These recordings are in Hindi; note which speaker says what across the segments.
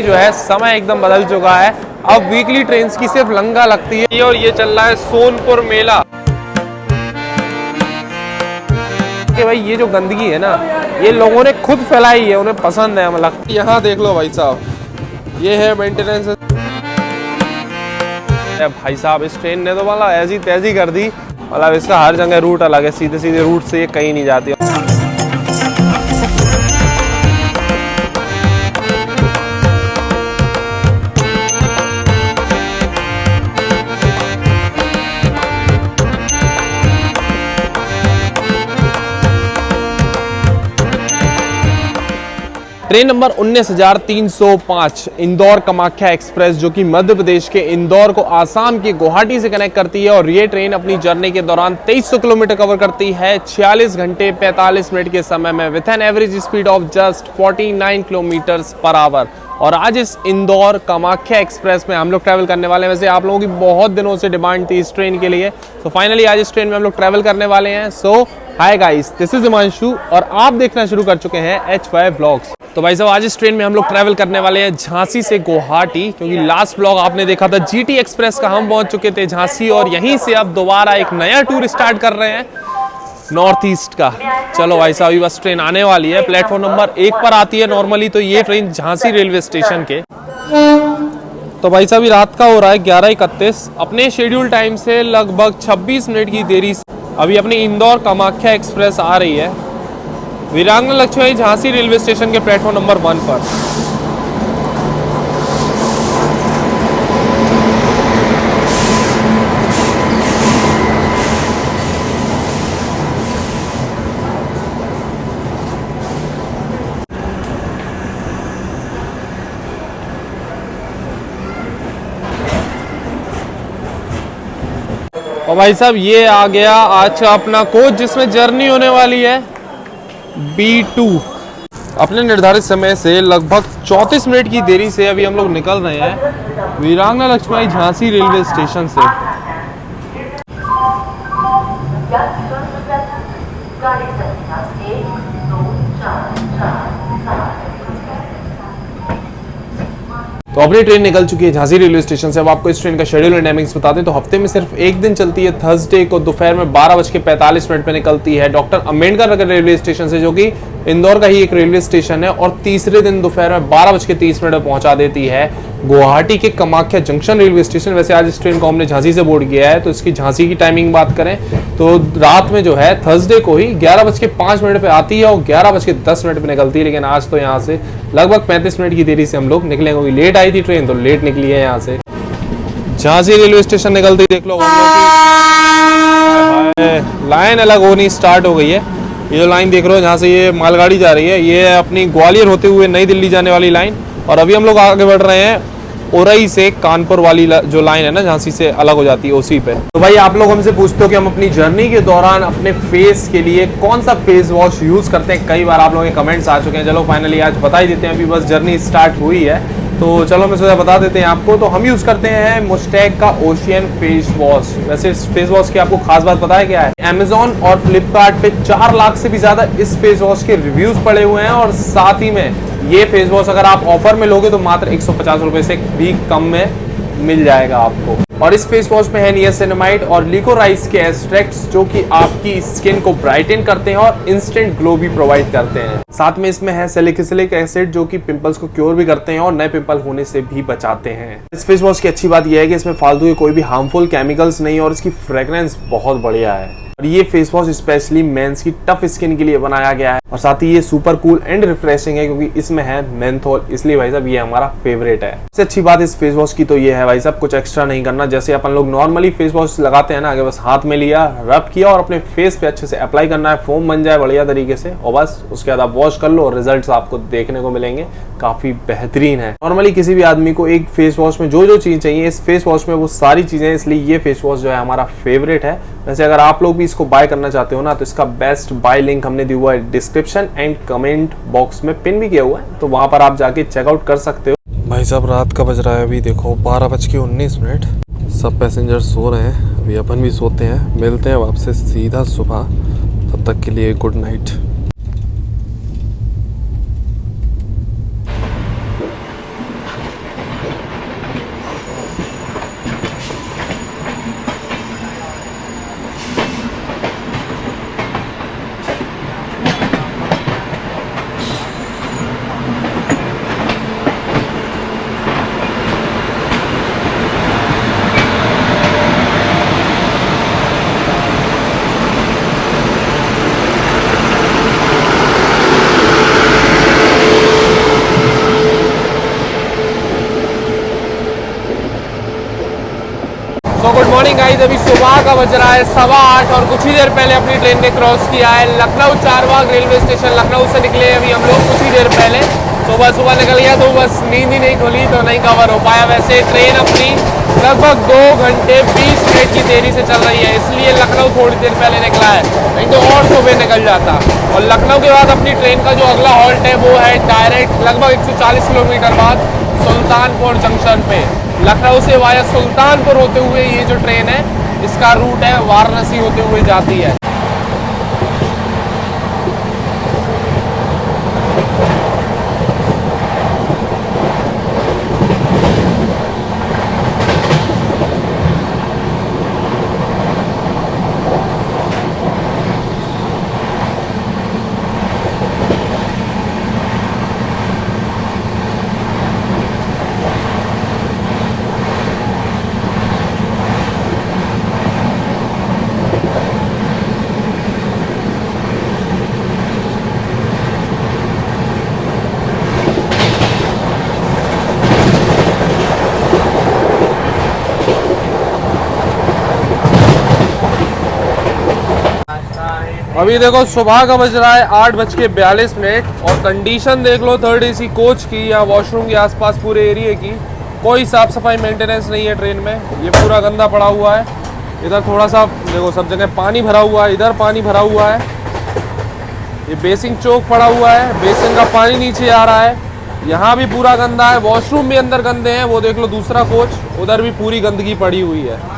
Speaker 1: जो है समय एकदम बदल चुका है। अब वीकली ट्रेन की सिर्फ लंगा लगती है और ये चल रहा है सोनपुर मेला। कि भाई ये जो गंदगी है ना, ये लोगों ने खुद फैलाई है, उन्हें पसंद है। मतलब यहाँ देख लो भाई साहब, ये है मेंटेनेंस। भाई साहब इस ट्रेन ने तो मतलब ऐसी तैसी कर दी, मतलब इसका हर जगह रूट अलग है, सीधे सीधे रूट से ये कहीं नहीं जाती। Train number 19,305 Indore Kamakhya express, जो कि मध्य प्रदेश के इंदौर को आसाम के गुवाहाटी से कनेक्ट करती है। और ये ट्रेन अपनी जर्नी के दौरान 2300 किलोमीटर कवर करती है 46 घंटे 45 मिनट के समय में, with an average speed of just 49 kilometres per hour. और आज इस इंदौर कामाख्या एक्सप्रेस में हम लोग ट्रैवल करने वाले हैं। वैसे आप लोगों की बहुत दिनों से डिमांड थी इस ट्रेन के लिए, तो फाइनली आज इस ट्रेन में हम लोग ट्रैवल करने वाले हैं। So hi guys, this is Himanshu और आप देखना शुरू कर चुके हैं HY व्लॉग्स। तो भाई साहब आज इस ट्रेन में हम लोग ट्रैवल करने वाले हैं झांसी से गुवाहाटी, क्योंकि लास्ट ब्लॉग आपने देखा था GT एक्सप्रेस का, हम पहुंच चुके थे झांसी और यहीं से अब दोबारा एक नया टूर स्टार्ट कर रहे हैं नॉर्थ ईस्ट का। चलो भाई साहब अभी बस ट्रेन आने वाली है, प्लेटफॉर्म नंबर 1 पर आती है नॉर्मली। तो ये ट्रेन झांसी रेलवे स्टेशन के, तो भाई साहब रात का हो रहा है 11:31, अपने शेड्यूल टाइम से लगभग 26 मिनट की देरी से अभी अपनी इंदौर कामाख्या एक्सप्रेस आ रही है वीरांगना लक्ष्मीबाई झांसी रेलवे स्टेशन के प्लेटफॉर्म नंबर 1 पर। और भाई साहब ये आ गया आज का अपना कोच, जिसमें जर्नी होने वाली है B2। अपने निर्धारित समय से लगभग 34 मिनट की देरी से अभी हम लोग निकल रहे हैं वीरांगना लक्ष्मीबाई झांसी रेलवे स्टेशन से। तो अपनी ट्रेन निकल चुकी है झांसी रेलवे स्टेशन से। अब आपको इस ट्रेन का शेड्यूल एंड टाइमिंग्स बता दें तो हफ्ते में सिर्फ एक दिन चलती है, थर्सडे को दोपहर में 12:45 पे निकलती है doctor Ambedkar Nagar railway station से, जो कि इंदौर का ही एक रेलवे स्टेशन है। और तीसरे दिन दोपहर में 12:30 पे पहुंचा देती है गुवाहाटी के कामाख्या जंक्शन रेलवे स्टेशन। वैसे आज इस ट्रेन को हमने झांसी से बोर्ड किया है, तो इसकी झांसी की टाइमिंग बात करें तो रात में जो है थर्सडे को ही 11:05 पे आती है और 11:10 पे निकलती है। लेकिन आज तो यहाँ से लगभग 35 मिनट की देरी से हम लोग निकलेंगे, क्योंकि लेट आई थी ट्रेन तो लेट निकली है। यहाँ से झांसी रेलवे स्टेशन निकलती देख लो लाइन अलग होनी स्टार्ट हो गई है। ये जो लाइन देख रहे हो जहाँ से ये मालगाड़ी जा रही है, ये अपनी ग्वालियर होते हुए नई दिल्ली जाने वाली लाइन। और अभी हम लोग आगे बढ़ रहे हैं ओरई से कानपुर वाली जो लाइन है ना, झांसी से अलग हो जाती है उसी पे। तो भाई आप लोग हमसे पूछते हो कि हम अपनी जर्नी के दौरान अपने फेस के लिए कौन सा फेस वॉश यूज करते हैं। कई बार आप लोगों के कमेंट्स आ चुके हैं, चलो फाइनली आज बता ही देते हैं। अभी बस जर्नी स्टार्ट हुई है तो चलो मैं सोचा बता देते हैं आपको। तो हम यूज करते हैं मुस्टैक का ओशियन फेस वॉश। वैसे इस फेस वॉश की आपको खास बात पता है क्या है? अमेजोन और फ्लिपकार्ट पे 4 लाख से भी ज्यादा इस फेस वॉश के रिव्यूज पड़े हुए हैं। और साथ ही में ये फेस वॉश अगर आप ऑफर में लोगे तो मात्र 150 रुपए से भी कम में मिल जाएगा आपको। और इस फेस वॉश में है नियासिनामाइड और लिकोराइस के एक्सट्रैक्ट्स, जो कि आपकी स्किन को ब्राइटन करते हैं और इंस्टेंट ग्लो भी प्रोवाइड करते हैं। साथ में इसमें है सैलिसिलिक एसिड, जो कि पिंपल्स को क्योर भी करते हैं और नए पिंपल होने से भी बचाते हैं। इस फेस वॉश की अच्छी बात यह है कि इसमें फालतू के कोई भी हार्मफुल केमिकल्स नहीं और इसकी फ्रेग्रेंस बहुत बढ़िया है। और ये फेस वॉश स्पेशली मेंस की टफ स्किन के लिए बनाया गया है। और साथ ही ये सुपर कूल एंड रिफ्रेशिंग है, क्योंकि इसमें है मेंथोल, इसलिए भाई साहब ये हमारा फेवरेट है। सबसे अच्छी बात इस फेस वॉश की तो ये है भाई साहब, कुछ एक्स्ट्रा नहीं करना। जैसे अपन लोग नॉर्मली फेस वॉश लगाते हैं ना, आगे बस हाथ में लिया, रब किया और अपने फेस पे अच्छे से अप्लाई करना है, फोम बन जाए बढ़िया तरीके से, और बस उसके बाद आप वॉश कर लो और रिजल्ट्स आपको देखने को मिलेंगे, काफी बेहतरीन है। नॉर्मली किसी भी आदमी को एक फेस वॉश में जो जो चीज चाहिए, इस फेस वॉश में वो सारी चीजें, इसलिए ये फेस वॉश जो है हमारा फेवरेट है। वैसे अगर आप लोग भी इसको बाय करना चाहते हो ना, तो इसका बेस्ट बाय लिंक हमने दिया हुआ है डिस्क्रिप्शन एंड कमेंट बॉक्स में पिन भी किया हुआ है, तो वहां पर आप जाके चेकआउट कर सकते हो। भाई साहब रात का बज रहा है अभी देखो 12:19। सब पैसेंजर सो रहे हैं, अभी अपन भी सोते हैं। मिलते हैं वापस सीधा सुबह, तब तक के लिए गुड नाइट। तो गुड मॉर्निंग गाइस, अभी सुबह का बज रहा है 8:15 और कुछ ही देर पहले अपनी ट्रेन ने क्रॉस किया है लखनऊ चारबाग रेलवे स्टेशन। लखनऊ से निकले अभी हम लोग कुछ ही देर पहले। सुबह निकल गया तो बस नींद ही नहीं खुली तो नहीं कवर हो पाया। वैसे ट्रेन अपनी लगभग 2 घंटे 20 मिनट की देरी से चल रही है, इसलिए लखनऊ थोड़ी देर पहले निकला है, नहीं तो और सुबह निकल जाता। और लखनऊ के बाद अपनी ट्रेन का जो अगला हॉल्ट है वो है डायरेक्ट लगभग 140 किलोमीटर बाद सुल्तानपुर जंक्शन पे। लखनऊ से वाया सुल्तानपुर होते हुए ये जो ट्रेन है इसका रूट है वाराणसी होते हुए जाती है। अभी देखो सुबह का बज रहा है 8:42 और कंडीशन देख लो थर्ड एसी कोच की या वॉशरूम के आसपास पूरे एरिया की। कोई साफ सफाई मेंटेनेंस नहीं है ट्रेन में, ये पूरा गंदा पड़ा हुआ है। इधर थोड़ा सा देखो सब जगह पानी भरा हुआ है, इधर पानी भरा हुआ है, ये बेसिन चौक पड़ा हुआ है, बेसिन का पानी नीचे आ रहा है, यहाँ भी पूरा गंदा है। वॉशरूम भी अंदर गंदे हैं, वो देख लो दूसरा कोच, उधर भी पूरी गंदगी पड़ी हुई है।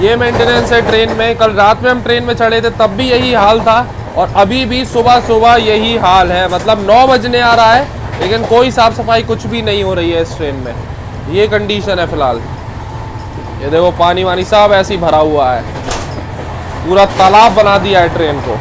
Speaker 1: ये मेंटेनेंस है ट्रेन में। कल रात में हम ट्रेन में चढ़े थे तब भी यही हाल था और अभी भी सुबह यही हाल है। मतलब 9 बजने आ रहा है लेकिन कोई साफ सफाई कुछ भी नहीं हो रही है इस ट्रेन में। ये कंडीशन है फिलहाल। ये देखो पानी वानी सब ऐसे ही भरा हुआ है, पूरा तालाब बना दिया है ट्रेन को।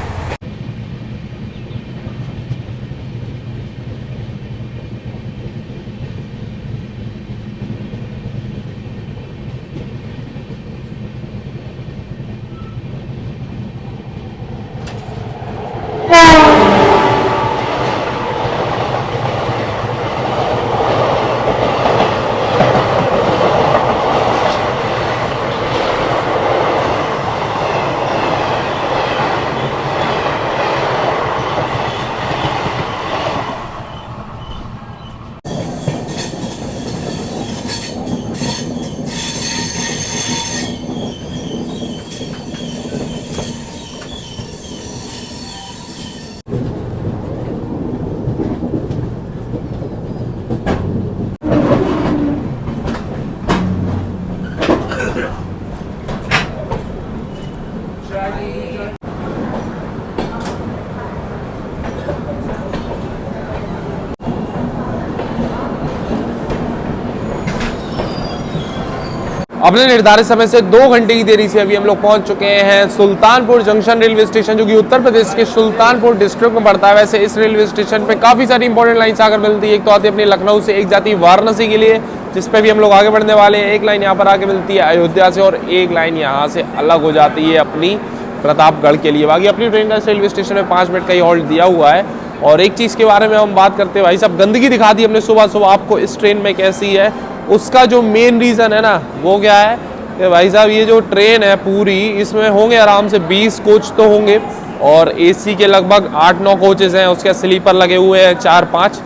Speaker 1: अपने निर्धारित समय से 2 घंटे की देरी से अभी हम लोग पहुंच चुके हैं सुल्तानपुर जंक्शन रेलवे स्टेशन, जो कि उत्तर प्रदेश के सुल्तानपुर डिस्ट्रिक्ट में पड़ता है। वैसे इस रेलवे स्टेशन पे काफ़ी सारी इंपॉर्टेंट लाइन्स आकर मिलती है। एक तो आती है अपनी लखनऊ से, एक जाती है वाराणसी के लिए जिस पे भी हम लोग आगे बढ़ने वाले हैं। एक लाइन यहाँ पर आके मिलती है अयोध्या से और एक लाइन यहाँ से अलग हो जाती है अपनी प्रतापगढ़ के लिए। बाकी अपनी ट्रेन का रेलवे स्टेशन में 5 मिनट का ही हॉल्ट दिया हुआ है। और एक चीज़ के बारे में हम बात करते हैं, भाई साहब गंदगी दिखा दी हमने सुबह आपको इस ट्रेन में कैसी है। उसका जो मेन रीज़न है ना वो क्या है कि भाई साहब ये जो ट्रेन है पूरी, इसमें होंगे आराम से 20 कोच तो होंगे और एसी के लगभग 8-9 कोचेज़ हैं, उसके स्लीपर लगे हुए हैं 4-5।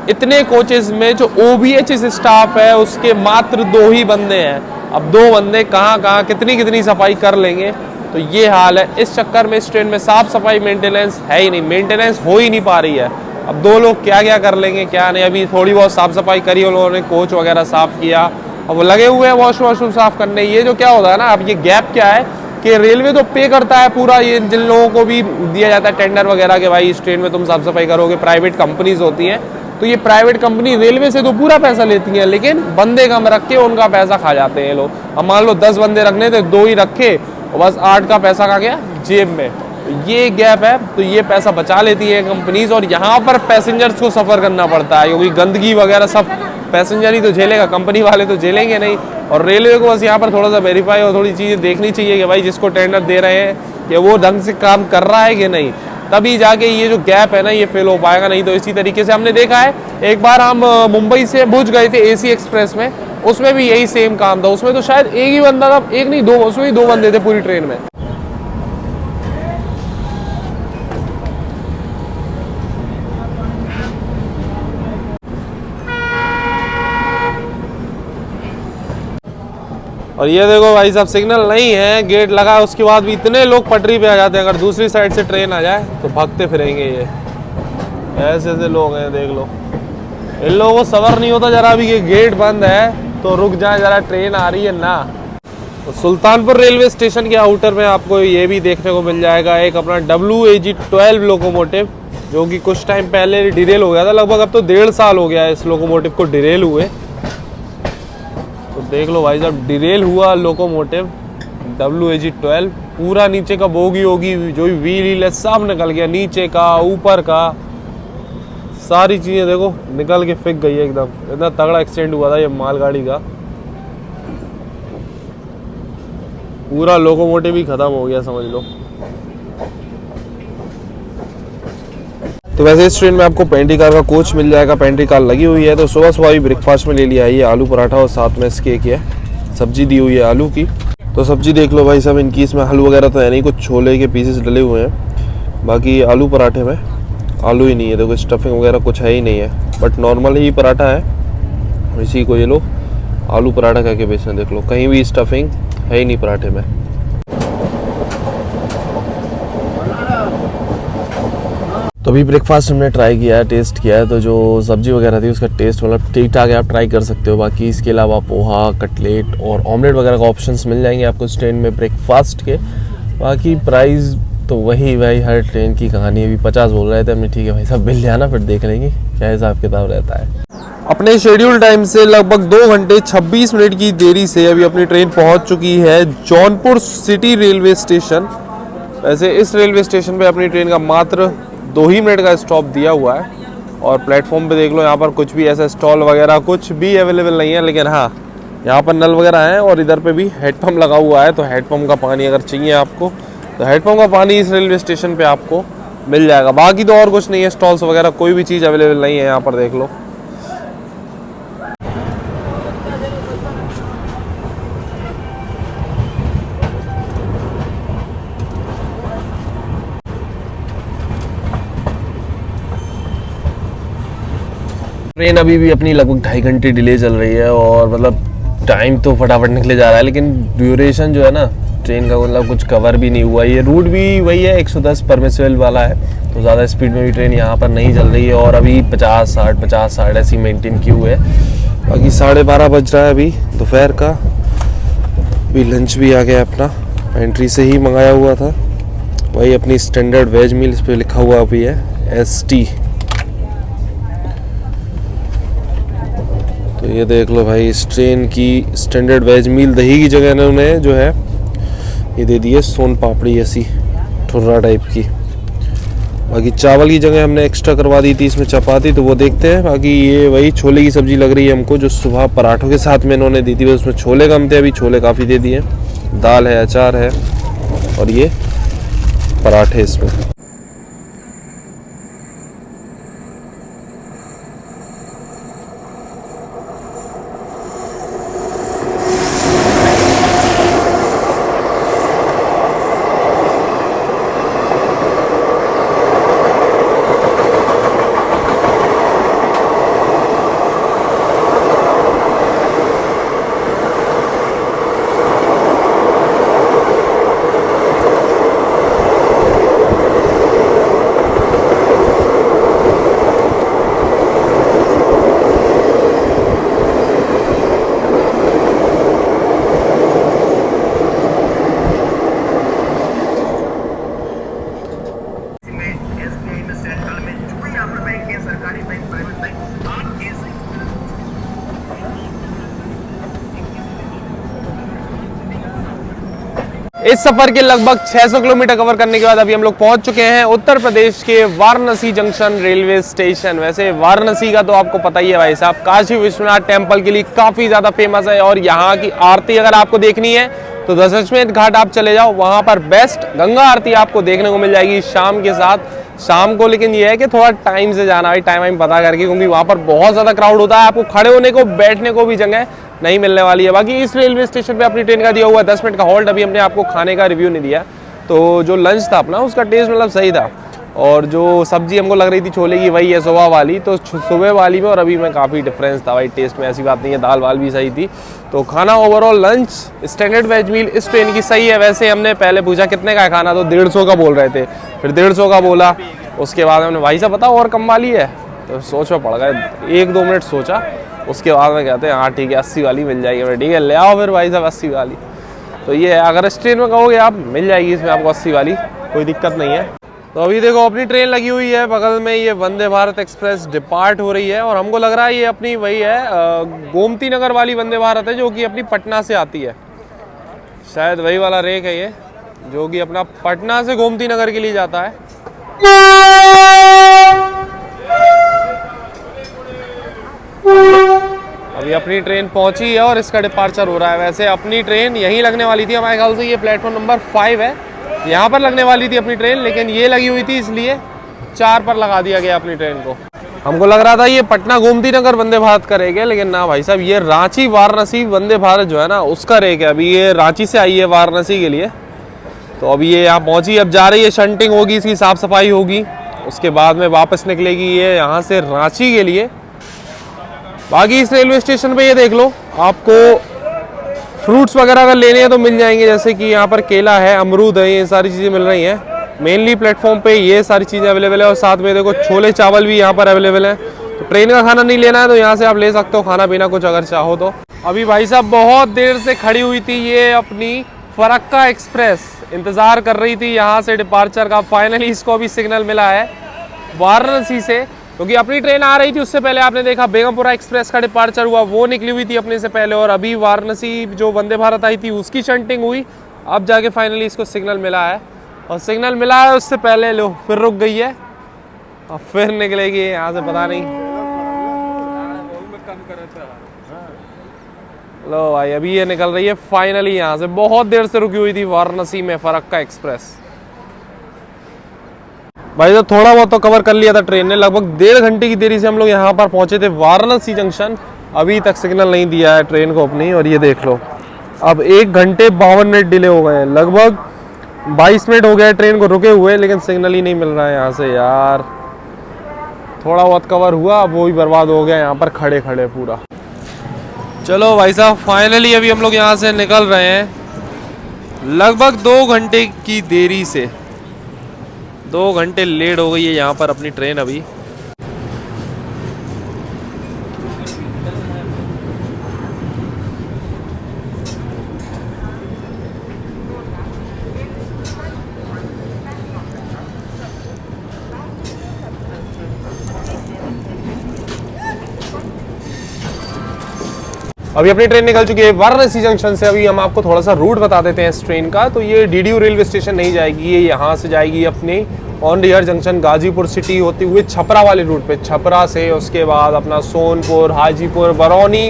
Speaker 1: इतने कोचेज़ में जो OBH स्टाफ है उसके मात्र 2 ही बंदे हैं। अब 2 बंदे कहाँ कितनी सफाई कर लेंगे, तो ये हाल है। इस चक्कर में इस ट्रेन में साफ़ सफाई मेंटेनेंस है ही नहीं, मेंटेनेंस हो ही नहीं पा रही है। अब 2 लोग क्या कर लेंगे क्या नहीं। अभी थोड़ी बहुत साफ़ सफाई करी उन लोगों ने, कोच वगैरह साफ़ किया, अब वो लगे हुए हैं वॉशरूम साफ़ करने। ये जो क्या होता है ना, अब ये गैप क्या है कि रेलवे तो पे करता है पूरा, ये जिन लोगों को भी दिया जाता है टेंडर वगैरह के भाई इस ट्रेन में तुम साफ़ सफाई करोगे, प्राइवेट कंपनीज होती हैं, तो ये प्राइवेट कंपनी रेलवे से तो पूरा पैसा लेती है लेकिन बंदे कम रख के उनका पैसा खा जाते हैं लोग। अब मान लो 10 बंदे रखने थे, 2 ही रखे और बस 8 का पैसा खा गया जेब में। ये गैप है, तो ये पैसा बचा लेती है कंपनीज और यहाँ पर पैसेंजर्स को सफ़र करना पड़ता है क्योंकि गंदगी वगैरह सब पैसेंजर ही तो झेलेगा, कंपनी वाले तो झेलेंगे नहीं। और रेलवे को बस यहाँ पर थोड़ा सा वेरीफाई और थोड़ी चीज़ें देखनी चाहिए कि भाई जिसको टेंडर दे रहे हैं कि वो ढंग से काम कर रहा है कि नहीं, तभी जाके ये जो गैप है ना ये फिल हो पाएगा, नहीं तो इसी तरीके से हमने देखा है। एक बार हम मुंबई से भुज गए थे एसी एक्सप्रेस में, उसमें भी यही सेम काम था। उसमें तो शायद एक ही बंदा था, एक नहीं दो, उसमें भी 2 बंदे थे पूरी ट्रेन में। और ये देखो भाई साहब, सिग्नल नहीं है, गेट लगा है, उसके बाद भी इतने लोग पटरी पे आ जाते हैं। अगर दूसरी साइड से ट्रेन आ जाए तो भागते फिरेंगे। ये ऐसे ऐसे लोग हैं, देख लो। इन लोगों को सबर नहीं होता जरा भी कि गेट बंद है तो रुक जाए, जरा ट्रेन आ रही है ना। तो सुल्तानपुर रेलवे स्टेशन के आउटर में आपको ये भी देखने को मिल जाएगा एक अपना WAG-12 लोकोमोटिव, जो कि कुछ टाइम पहले डिरेल हो गया था। लगभग अब तो 1.5 साल हो गया है इस लोकोमोटिव को डिरेल हुए। तो देख लो भाई साहब, डिरेल हुआ लोकोमोटिव WAG-12। पूरा नीचे का बोगी होगी, जो भी व्हील है सब निकल गया, नीचे का ऊपर का सारी चीजें देखो निकल के फेंक गई है एकदम। इतना तगड़ा एक्सीडेंट हुआ था ये मालगाड़ी का, पूरा लोकोमोटिव ही खत्म हो गया समझ लो। तो वैसे इस ट्रेन में आपको पेंट्री कार का कोच मिल जाएगा, पेंट्री कार लगी हुई है। तो सुबह सुबह ही ब्रेकफास्ट में ले लिया है ये आलू पराठा, और साथ में इसके एक सब्जी दी हुई है आलू की। तो सब्जी देख लो भाई साहब, इनकी इसमें आलू वगैरह तो है नहीं, कुछ छोले के पीसेस डले हुए हैं। बाकी आलू पराठे में आलू ही नहीं है, देखो स्टफिंग वगैरह कुछ है ही नहीं है, बट नॉर्मल ही पराठा है। इसी को ये लोग आलू पराठा कह के बेच रहे हैं, देख लो कहीं भी स्टफिंग है ही नहीं पराठे में। तो अभी ब्रेकफास्ट हमने ट्राई किया है, टेस्ट किया है। तो जो सब्जी वगैरह थी उसका टेस्ट मतलब ठीक ठाक है, आप ट्राई कर सकते हो। बाकी इसके अलावा पोहा, कटलेट और ऑमलेट वगैरह का ऑप्शंस मिल जाएंगे आपको इस ट्रेन में ब्रेकफास्ट के। बाकी प्राइस तो वही भाई, हर ट्रेन की कहानी। अभी 50 बोल रहे थे हमने, ठीक है भाई साहब बिल ले आना, फिर देख लेंगे क्या हिसाब किताब रहता है। अपने शेड्यूल टाइम से लगभग 2 घंटे 26 मिनट की देरी से अभी अपनी ट्रेन पहुंच चुकी है जौनपुर सिटी रेलवे स्टेशन। वैसे इस रेलवे स्टेशन पे अपनी ट्रेन का मात्र 2 ही मिनट का स्टॉप दिया हुआ है। और प्लेटफॉर्म पे देख लो, यहाँ पर कुछ भी ऐसा स्टॉल वगैरह कुछ भी अवेलेबल नहीं है, लेकिन हाँ यहाँ पर नल वगैरह हैं। और इधर पे भी हेडपम्प लगा हुआ है, तो हेडपम्प का पानी अगर चाहिए आपको तो हेडपम्प का पानी इस रेलवे स्टेशन पे आपको मिल जाएगा। बाकी तो और कुछ नहीं है, स्टॉल्स वगैरह कोई भी चीज़ अवेलेबल नहीं है यहाँ पर, देख लो। ट्रेन अभी भी अपनी लगभग 2.5 घंटे डिले चल रही है, और मतलब टाइम तो फटाफट निकले जा रहा है, लेकिन ड्यूरेशन जो है ना ट्रेन का मतलब कुछ कवर भी नहीं हुआ। ये रूट भी वही है, 110 परमिसिबल वाला है, तो ज़्यादा स्पीड में भी ट्रेन यहाँ पर नहीं चल रही है। और अभी 50-60 ऐसी मेंटेन की हुई है। बाकी 12:30 बज रहा है अभी दोपहर का। अभी लंच भी आ गया अपना, एंट्री से ही मंगाया हुआ था। वही अपनी स्टैंडर्ड वेज मील, इस पर लिखा हुआ भी है ST। तो ये देख लो भाई, इस ट्रेन की स्टैंडर्ड वेज मील दही की जगह इन्होंने जो है ये दे दी है सोन पापड़ी, ऐसी ठुर्रा टाइप की। बाकी चावल की जगह हमने एक्स्ट्रा करवा दी थी इसमें चपाती, तो वो देखते हैं। बाकी ये वही छोले की सब्जी लग रही है हमको, जो सुबह पराठों के साथ में इन्होंने दी थी। उसमें छोले कम थे, अभी छोले काफ़ी दे दिए। दाल है, अचार है, और ये पराठे इसमें। इस सफर के लगभग 600 किलोमीटर कवर करने के बाद अभी हम लोग पहुंच चुके हैं उत्तर प्रदेश के वाराणसी जंक्शन रेलवे स्टेशन। वैसे वाराणसी का तो आपको पता ही है भाई साहब, काशी विश्वनाथ टेम्पल के लिए काफी ज्यादा फेमस है। और यहाँ की आरती अगर आपको देखनी है तो दशाश्वमेध घाट आप चले जाओ, वहां पर बेस्ट गंगा आरती आपको देखने को मिल जाएगी शाम के साथ शाम को, लेकिन ये है कि थोड़ा टाइम से जाना भाई, टाइम पता करके, क्योंकि वहाँ पर बहुत ज़्यादा क्राउड होता है, आपको खड़े होने को बैठने को भी जगह नहीं मिलने वाली है। बाकी इस रेलवे स्टेशन पे अपनी ट्रेन का दिया हुआ है 10 मिनट का हॉल्ट। अभी हमने आपको खाने का रिव्यू नहीं दिया, तो जो लंच था अपना उसका टेस्ट मतलब सही था, और जो सब्जी हमको लग रही थी छोले की वही है सुबह वाली, तो सुबह वाली में और अभी में काफ़ी डिफरेंस था भाई टेस्ट में, ऐसी बात नहीं है। दाल वाल भी सही थी, तो खाना ओवरऑल लंच स्टैंडर्ड वेज मील इस ट्रेन की सही है। वैसे हमने पहले पूछा कितने का है खाना, तो 150 का बोल रहे थे, फिर 150 का बोला, उसके बाद हमने भाई साहब पता और कम वाली है, तो सोच में पड़ गए, 1-2 मिनट सोचा, उसके बाद में कहते हैं हाँ ठीक है 80 वाली मिल जाएगी। ठीक है ले आओ फिर भाई साहब 80 वाली। तो ये है, अगर इस ट्रेन में कहोगे आप मिल जाएगी इसमें आपको 80 वाली, कोई दिक्कत नहीं है। तो अभी देखो अपनी ट्रेन लगी हुई है बगल में, ये वंदे भारत एक्सप्रेस डिपार्ट हो रही है, और हमको लग रहा है ये अपनी वही है गोमती नगर वाली वंदे भारत है, जो कि अपनी पटना से आती है, शायद वही वाला रेक है ये, जो कि अपना पटना से गोमती नगर के लिए जाता है। अभी अपनी ट्रेन पहुंची है और इसका डिपार्चर हो रहा है। वैसे अपनी ट्रेन यहीं लगने वाली थी, हमारे ख्याल से ये प्लेटफॉर्म नंबर 5 है, यहाँ पर लगने वाली थी अपनी ट्रेन, लेकिन ये लगी हुई थी इसलिए 4 पर लगा दिया गया अपनी ट्रेन को। हमको लग रहा था ये पटना गोमती नगर वंदे भारत का रेक है, लेकिन ना भाई साहब ये रांची वाराणसी वंदे भारत जो है ना उसका रेक है। अभी ये रांची से आई है वाराणसी के लिए, तो अभी ये यहाँ पहुंची, अब जा रही है, शंटिंग होगी, इसकी साफ सफाई होगी, उसके बाद में वापस निकलेगी ये यहाँ से रांची के लिए। बाकी इस रेलवे स्टेशन पे ये देख लो, आपको फ्रूट्स वगैरह अगर लेने हैं तो मिल जाएंगे, जैसे कि यहाँ पर केला है, अमरूद है, ये सारी चीज़ें मिल रही हैं। मेनली प्लेटफॉर्म पे ये सारी चीज़ें अवेलेबल है, और साथ में देखो छोले चावल भी यहाँ पर अवेलेबल है। तो ट्रेन का खाना नहीं लेना है तो यहाँ से आप ले सकते हो खाना पीना कुछ अगर चाहो तो। अभी भाई साहब बहुत देर से खड़ी हुई थी ये अपनी फरक्का एक्सप्रेस, इंतज़ार कर रही थी यहाँ से डिपार्चर का। फाइनली इसको अभी सिग्नल मिला है वाराणसी से, क्योंकि अपनी ट्रेन आ रही थी उससे पहले आपने देखा बेगमपुरा एक्सप्रेस का डिपार्चर हुआ, वो निकली हुई थी अपने से पहले, और अभी वाराणसी जो वंदे भारत आई थी उसकी शंटिंग हुई, अब जाके फाइनली इसको सिग्नल मिला है। और सिग्नल मिला है उससे पहले लो फिर रुक गई है, और फिर निकलेगी यहाँ से पता नहीं। लो भाई अभी ये निकल रही है फाइनली यहाँ से, बहुत देर से रुकी हुई थी वाराणसी में फरक्का एक्सप्रेस। भाई तो थोड़ा बहुत तो कवर कर लिया था ट्रेन ने, लगभग 1.5 घंटे की देरी से हम लोग यहाँ पर पहुंचे थे वाराणसी जंक्शन। अभी तक सिग्नल नहीं दिया है ट्रेन को अपनी, और ये देख लो अब 1 घंटे 52 मिनट डिले हो गए हैं, लगभग 22 मिनट हो गया है ट्रेन को रुके हुए, लेकिन सिग्नल ही नहीं मिल रहा है यहाँ से यार। थोड़ा बहुत कवर हुआ, अब वो भी बर्बाद हो गया यहाँ पर खड़े खड़े पूरा। चलो भाई साहब फाइनली अभी हम लोग यहाँ से निकल रहे हैं, लगभग 2 घंटे की देरी से, 2 घंटे लेट हो गई है यहाँ पर अपनी ट्रेन अभी। अभी अपनी ट्रेन निकल चुकी है वाराणसी जंक्शन से। अभी हम आपको थोड़ा सा रूट बता देते हैं इस ट्रेन का। तो ये डीडीयू रेलवे स्टेशन नहीं जाएगी, ये यहाँ से जाएगी अपनी on rear junction Ghazipur city होती हुए छपरा वाले रूट पे, छपरा से उसके बाद अपना सोनपुर, हाजीपुर, बरौनी,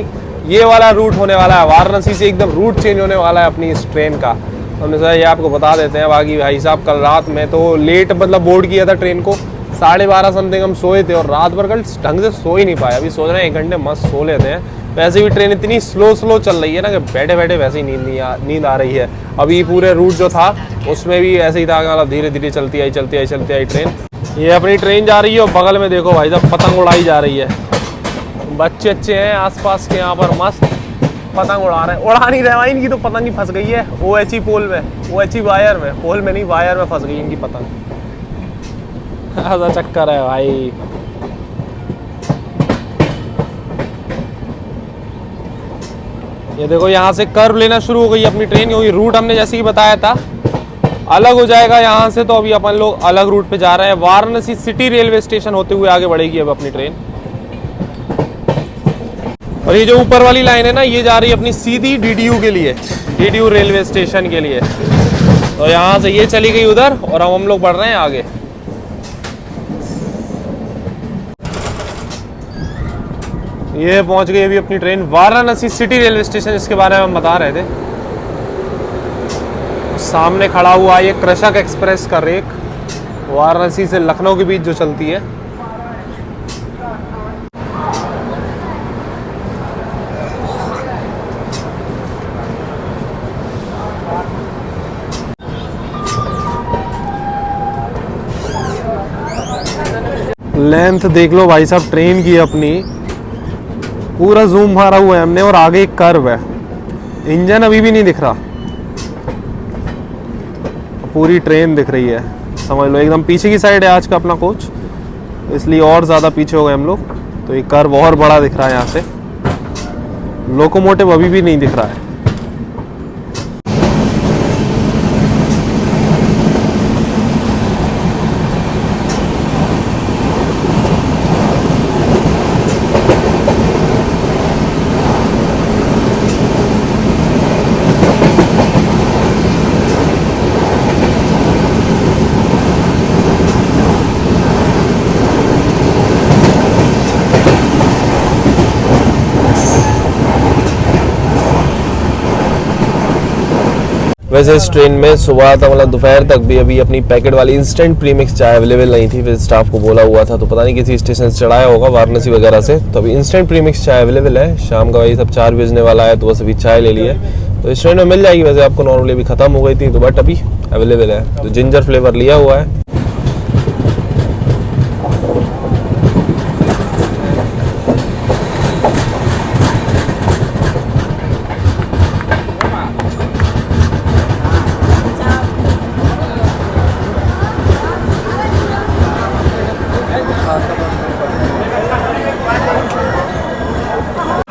Speaker 1: ये वाला रूट होने वाला है। वाराणसी से एकदम रूट चेंज होने वाला है अपनी इस ट्रेन का। हमने सोचा ये आपको बता देते हैं। बाकी भाई साहब कल रात में तो लेट मतलब बोर्ड किया था ट्रेन को, 12:30 समथिंग हम सोए थे, और रात भर कल ढंग से सो ही नहीं पाए। अभी सोच रहे हैं 1 घंटे मस्त सो लेते हैं। वैसे भी ट्रेन इतनी स्लो चल रही है ना कि बैठे बैठे वैसे ही नींद आ रही है। अभी पूरे रूट जो था उसमें भी ऐसे ही था, मतलब धीरे धीरे चलती आई ट्रेन। ये अपनी ट्रेन जा रही है और बगल में देखो भाई साहब पतंग उड़ाई जा रही है। बच्चे अच्छे हैं आसपास के यहाँ पर, मस्त पतंग उड़ा रहे हैं। उड़ा नहीं रहे भाई, इनकी तो पतंग ही फंस गई है OHE पोल में, OHE वायर में, पोल में नहीं वायर में फंस गई इनकी पतंग। ऐसा चक्कर है भाई। ये देखो यहाँ से कर्व लेना शुरू हो गई अपनी ट्रेन, क्योंकि रूट हमने जैसे ही बताया था अलग हो जाएगा यहाँ से। तो अभी अपन लोग अलग रूट पे जा रहे हैं, वाराणसी सिटी रेलवे स्टेशन होते हुए आगे बढ़ेगी अब अपनी ट्रेन। और ये जो ऊपर वाली लाइन है ना, ये जा रही है अपनी सीधी डीडीयू के लिए, डीडीयू रेलवे स्टेशन के लिए। तो यहाँ से ये चली गई उधर और अब हम लोग बढ़ रहे हैं आगे। ये पहुंच गई अभी अपनी train Varanasi city railway station, जिसके बारे में हम बता रहे थे। सामने खड़ा हुआ ये कृषक एक्सप्रेस का रेक, वाराणसी से लखनऊ के बीच जो चलती है। लेंथ देख लो भाई साहब ट्रेन की अपनी, पूरा जूम मारा हुआ है हमने और आगे एक कर्व है, इंजन अभी भी नहीं दिख रहा, पूरी ट्रेन दिख रही है समझ लो। एकदम पीछे की साइड है आज का अपना कोच, इसलिए और ज़्यादा पीछे हो गए हम लोग, तो ये कर्व और बड़ा दिख रहा है यहाँ से। लोकोमोटिव अभी भी नहीं दिख रहा है। वैसे इस ट्रेन में सुबह तक मतलब दोपहर तक भी अभी अपनी पैकेट वाली इंस्टेंट प्रीमिक्स चाय अवेलेबल नहीं थी, फिर स्टाफ को बोला हुआ था, तो पता नहीं किसी स्टेशन से चढ़ाया होगा वाराणसी वगैरह से, तो अभी इंस्टेंट प्रीमिक्स चाय अवेलेबल है। शाम का वही सब 4 बजने वाला है, तो बस अभी चाय ले ली है, तो इस ट्रेन में मिल जाएगी। वैसे आपको नॉर्मली अभी खत्म हो गई थी, तो बट अभी अवेलेबल है, तो जिंजर फ्लेवर लिया हुआ है।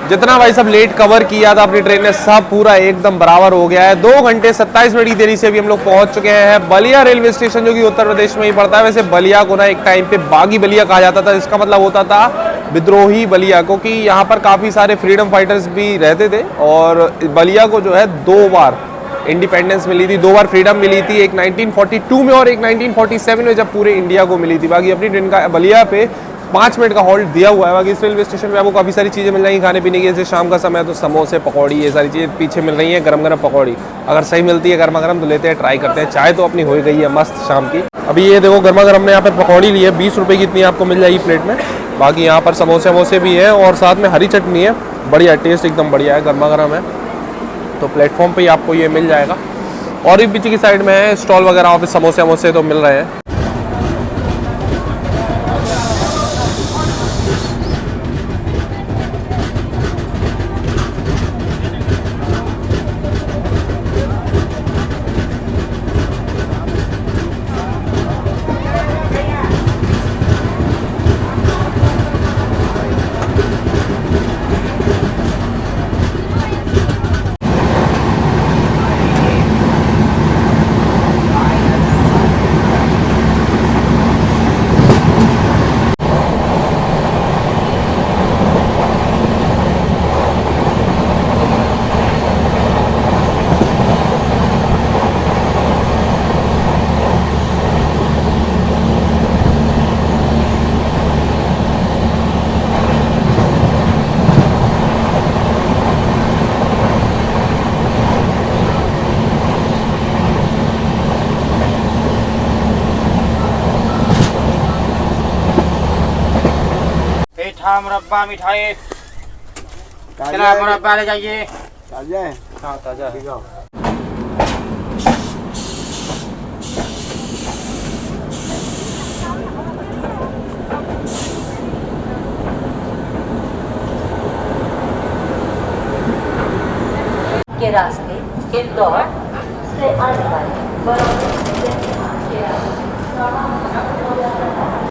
Speaker 1: जितना भाई सब लेट कवर किया था अपनी ट्रेन ने, सब पूरा एकदम बराबर हो गया है। 2 घंटे 27 मिनट की देरी से अभी हम लोग पहुंच चुके हैं बलिया रेलवे स्टेशन, जो कि उत्तर प्रदेश में ही पड़ता है। वैसे बलिया को ना एक टाइम पे बागी बलिया कहा जाता था, इसका मतलब होता था विद्रोही बलिया, क्योंकि यहाँ पर काफी सारे फ्रीडम फाइटर्स भी रहते थे। और बलिया को जो है 2 बार इंडिपेंडेंस मिली थी, 2 बार फ्रीडम मिली थी, एक 1942 में और एक 1947 में जब पूरे इंडिया को मिली थी। बाकी अपनी ट्रेन का बलिया पे 5 मिनट का हॉल्ट दिया हुआ है। बाकी इस रेलवे स्टेशन पे आपको काफ़ी सारी चीज़ें मिल जाएंगी खाने पीने की, जैसे शाम का समय है तो समोसे पकौड़ी ये सारी चीज़ें पीछे मिल रही हैं। गरम गरम पकौड़ी अगर सही मिलती है गर्मा गर्म तो लेते हैं, ट्राई करते हैं। चाय तो अपनी हो गई है मस्त शाम की। अभी ये देखो गर्मा गर्म ने यहाँ पर पकौड़ी ली है, 20 रुपये की इतनी आपको मिल जाएगी प्लेट में। बाकी यहाँ पर समोसे वमोसे भी है और साथ में हरी चटनी है, बढ़िया टेस्ट एकदम बढ़िया है, गर्मा गर्म है। तो प्लेटफॉर्म पर ही आपको ये मिल जाएगा। और भी पीछे की साइड में है स्टॉल वगैरह, वहाँ पे समोसे वमोसे तो मिल रहे हैं।
Speaker 2: मुरब्बा मिठाई, चला मुरब्बा ले जाइए।
Speaker 3: ताजा है?
Speaker 2: हाँ ताजा है।
Speaker 4: के रास्ते इंदौर से आने वाले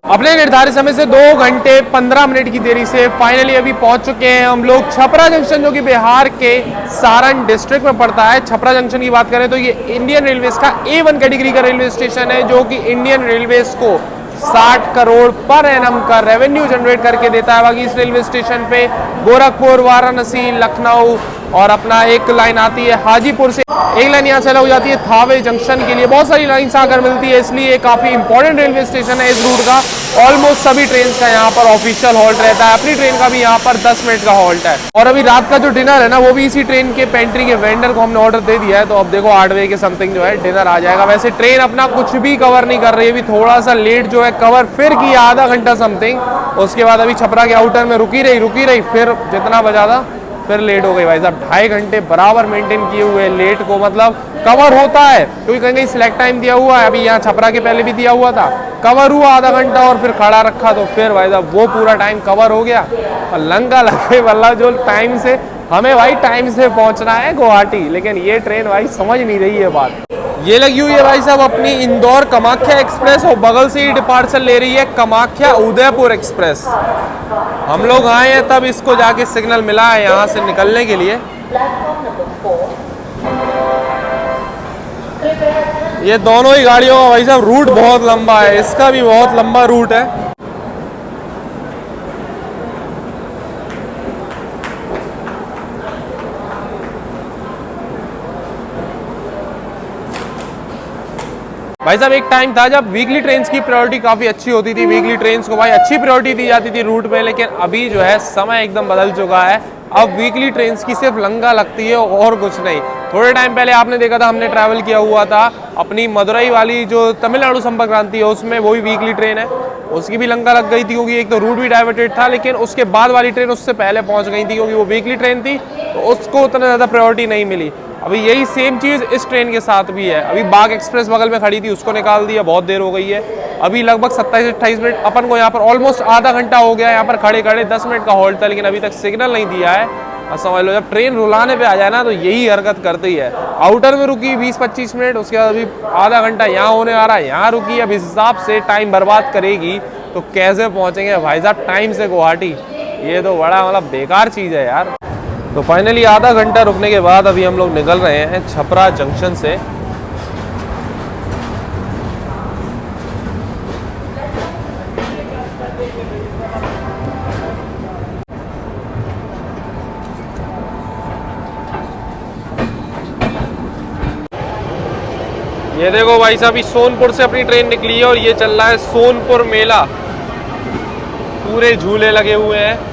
Speaker 1: अपने निर्धारित समय से 2 घंटे 15 मिनट की देरी से फाइनली अभी पहुंच चुके हैं हम लोग छपरा जंक्शन, जो कि बिहार के सारण डिस्ट्रिक्ट में पड़ता है। छपरा जंक्शन की बात करें तो ये इंडियन रेलवेज का A1 कैटेगरी का रेलवे स्टेशन है, जो कि इंडियन रेलवेज को 60 करोड़ पर एनम का रेवेन्यू जनरेट करके देता है। बाकी इस रेलवे स्टेशन पे गोरखपुर, वाराणसी, लखनऊ और अपना एक लाइन आती है हाजीपुर से, एक लाइन यहाँ से अलग हो जाती है थावे जंक्शन के लिए। बहुत सारी लाइन्स आकर मिलती है, इसलिए काफ़ी इंपॉर्टेंट रेलवे स्टेशन है इस रूट का। ऑलमोस्ट सभी ट्रेन का यहाँ पर ऑफिशियल हॉल्ट रहता है। अपनी ट्रेन का भी यहाँ पर 10 मिनट का हॉल्ट है। और अभी रात का जो डिनर है ना, वो भी इसी ट्रेन के पेंट्री के वेंडर को हमने ऑर्डर दे दिया है। तो अब देखो 8 बजे के समथिंग जो है डिनर आ जाएगा। वैसे ट्रेन अपना कुछ भी कवर नहीं कर रही है, अभी थोड़ा सा लेट जो है कवर फिर किया, आधा घंटा समथिंग। उसके बाद अभी छपरा के आउटर में रुकी रही, फिर जितना बजा था फिर लेट हो गई भाई साहब। 2.5 घंटे बराबर मेंटेन किए हुए लेट को, मतलब कवर होता है क्योंकि कहीं कहीं सिलेक्ट टाइम दिया हुआ है। अभी यहाँ छपरा के पहले भी दिया हुआ था, कवर हुआ आधा घंटा और फिर खड़ा रखा, तो फिर भाई साहब वो पूरा टाइम कवर हो गया और लंका लग गई। मतलब जो टाइम से हमें भाई टाइम से पहुंचना है गुवाहाटी, लेकिन ये ट्रेन भाई समझ नहीं रही है बात। ये लगी हुई है भाई साहब अपनी इंदौर कामाख्या एक्सप्रेस और बगल से ही डिपार्चर ले रही है कामाख्या उदयपुर एक्सप्रेस। हम लोग आए हैं तब इसको जाके सिग्नल मिला है यहाँ से निकलने के लिए।
Speaker 4: Platform number 4।
Speaker 1: ये दोनों ही गाड़ियों का भाई साहब रूट बहुत लंबा है, इसका भी बहुत लंबा रूट है। भाई साहब एक टाइम था जब वीकली ट्रेन्स की प्रायोरिटी काफ़ी अच्छी होती थी, वीकली ट्रेन्स को भाई अच्छी प्रायोरिटी दी जाती थी रूट में। लेकिन अभी जो है समय एकदम बदल चुका है। अब वीकली ट्रेन्स की सिर्फ लंगा लगती है और कुछ नहीं। थोड़े टाइम पहले आपने देखा था, हमने ट्रैवल किया हुआ था अपनी मदुरई वाली जो तमिलनाडु संपर्क क्रांति है उसमें, वही वीकली ट्रेन है, उसकी भी लंका लग गई थी क्योंकि एक तो रूट भी डाइवर्टेड था। लेकिन उसके बाद वाली ट्रेन उससे पहले पहुंच गई थी क्योंकि वो वीकली ट्रेन थी, तो उसको उतना ज़्यादा प्रायोरिटी नहीं मिली। अभी यही सेम चीज़ इस ट्रेन के साथ भी है। अभी बाग एक्सप्रेस बगल में खड़ी थी, उसको निकाल दिया, बहुत देर हो गई है। अभी लगभग 27-28 मिनट अपन को यहाँ पर ऑलमोस्ट आधा घंटा हो गया यहाँ पर खड़े 10 मिनट का हॉल्ट था, लेकिन अभी तक सिग्नल नहीं दिया है। और समझ लो जब ट्रेन रुलाने पे आ जाए ना तो यही हरकत करती है। आउटर में रुकी 20-25 मिनट, उसके बाद अभी आधा घंटा यहाँ होने आ रहा है, यहाँ रुकी। अब इस हिसाब से टाइम बर्बाद करेगी तो कैसे पहुँचेंगे भाई साहब टाइम से गुवाहाटी? ये तो बड़ा मतलब बेकार चीज़ है यार। तो फाइनली आधा घंटा रुकने के बाद अभी हम लोग निकल रहे हैं छपरा जंक्शन से। ये देखो भाई साहब, सोनपुर से अपनी ट्रेन निकली है और ये चल रहा है सोनपुर मेला। पूरे झूले लगे हुए हैं।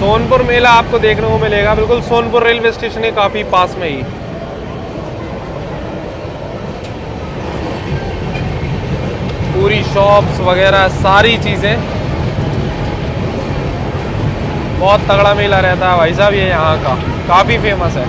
Speaker 1: सोनपुर मेला आपको देखने को मिलेगा बिल्कुल सोनपुर रेलवे स्टेशन के काफी पास में ही। पूरी शॉप्स वगैरह सारी चीजें, बहुत तगड़ा मेला रहता है भाई साहब ये यहाँ का, काफी फेमस है।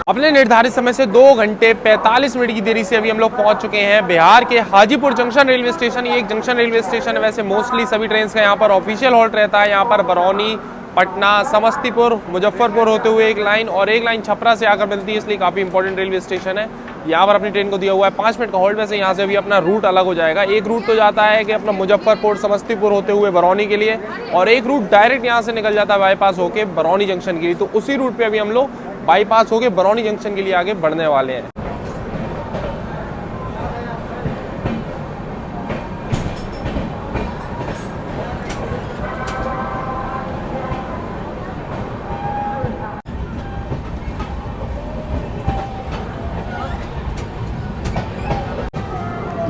Speaker 1: अपने निर्धारित समय से 2 घंटे 45 मिनट की देरी से अभी हम लोग पहुंच चुके हैं बिहार के हाजीपुर जंक्शन रेलवे स्टेशन। ये एक जंक्शन रेलवे स्टेशन है। वैसे मोस्टली सभी ट्रेन का यहाँ पर ऑफिशियल हॉल्ट रहता है। यहाँ पर बरौनी, पटना, समस्तीपुर, मुजफ्फरपुर होते हुए एक लाइन और एक लाइन छपरा से आकर मिलती है, इसलिए काफ़ी इंपॉर्टेंट रेलवे स्टेशन है। यहाँ पर अपनी ट्रेन को दिया हुआ है 5 मिनट का हॉल्ट। वैसे यहाँ से अभी अपना रूट अलग हो जाएगा। एक रूट तो जाता है कि अपना मुजफ्फरपुर, समस्तीपुर होते हुए बरौनी के लिए, और एक रूट डायरेक्ट यहाँ से निकल जाता है बाईपास होके बरौनी जंक्शन के लिए। तो उसी रूट पे अभी हम लोग बाईपास होके बरौनी जंक्शन के लिए आगे बढ़ने वाले हैं।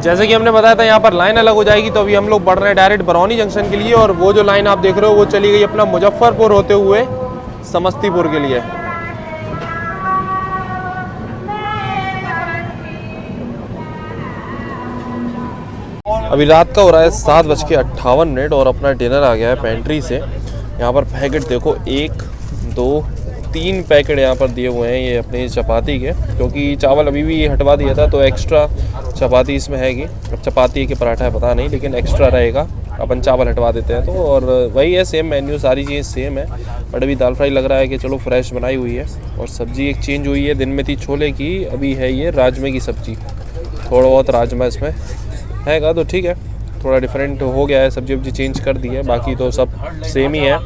Speaker 1: जैसे कि हमने बताया था यहाँ पर लाइन अलग हो जाएगी, तो अभी हम लोग बढ़ रहे हैं डायरेक्ट बरौनी जंक्शन के लिए। और वो जो लाइन आप देख रहे हो वो चली गई अपना मुजफ्फरपुर होते हुए समस्तीपुर के लिए। अभी रात का हो रहा है 7:58 और अपना डिनर आ गया है पेंट्री से। यहाँ पर पैकेट देखो 1 2 3 पैकेट यहाँ पर दिए हुए हैं ये अपने चपाती के, क्योंकि चावल अभी भी हटवा दिया था तो एक्स्ट्रा चपाती इसमें हैगी। अब चपाती के पराठा है पता नहीं, लेकिन एक्स्ट्रा रहेगा, अपन चावल हटवा देते हैं तो। और वही है, सेम मेन्यू, सारी चीज़ें सेम है। बट अभी दाल फ्राई लग रहा है कि चलो फ्रेश बनाई हुई है। और सब्ज़ी एक चेंज हुई है, दिन में थी छोले की, अभी है ये राजमे की सब्ज़ी। थोड़ा बहुत राजमा इसमें हैगा तो ठीक है, थोड़ा डिफरेंट हो गया है, सब्जी वब्जी चेंज कर दी है, बाकी तो सब सेम ही है।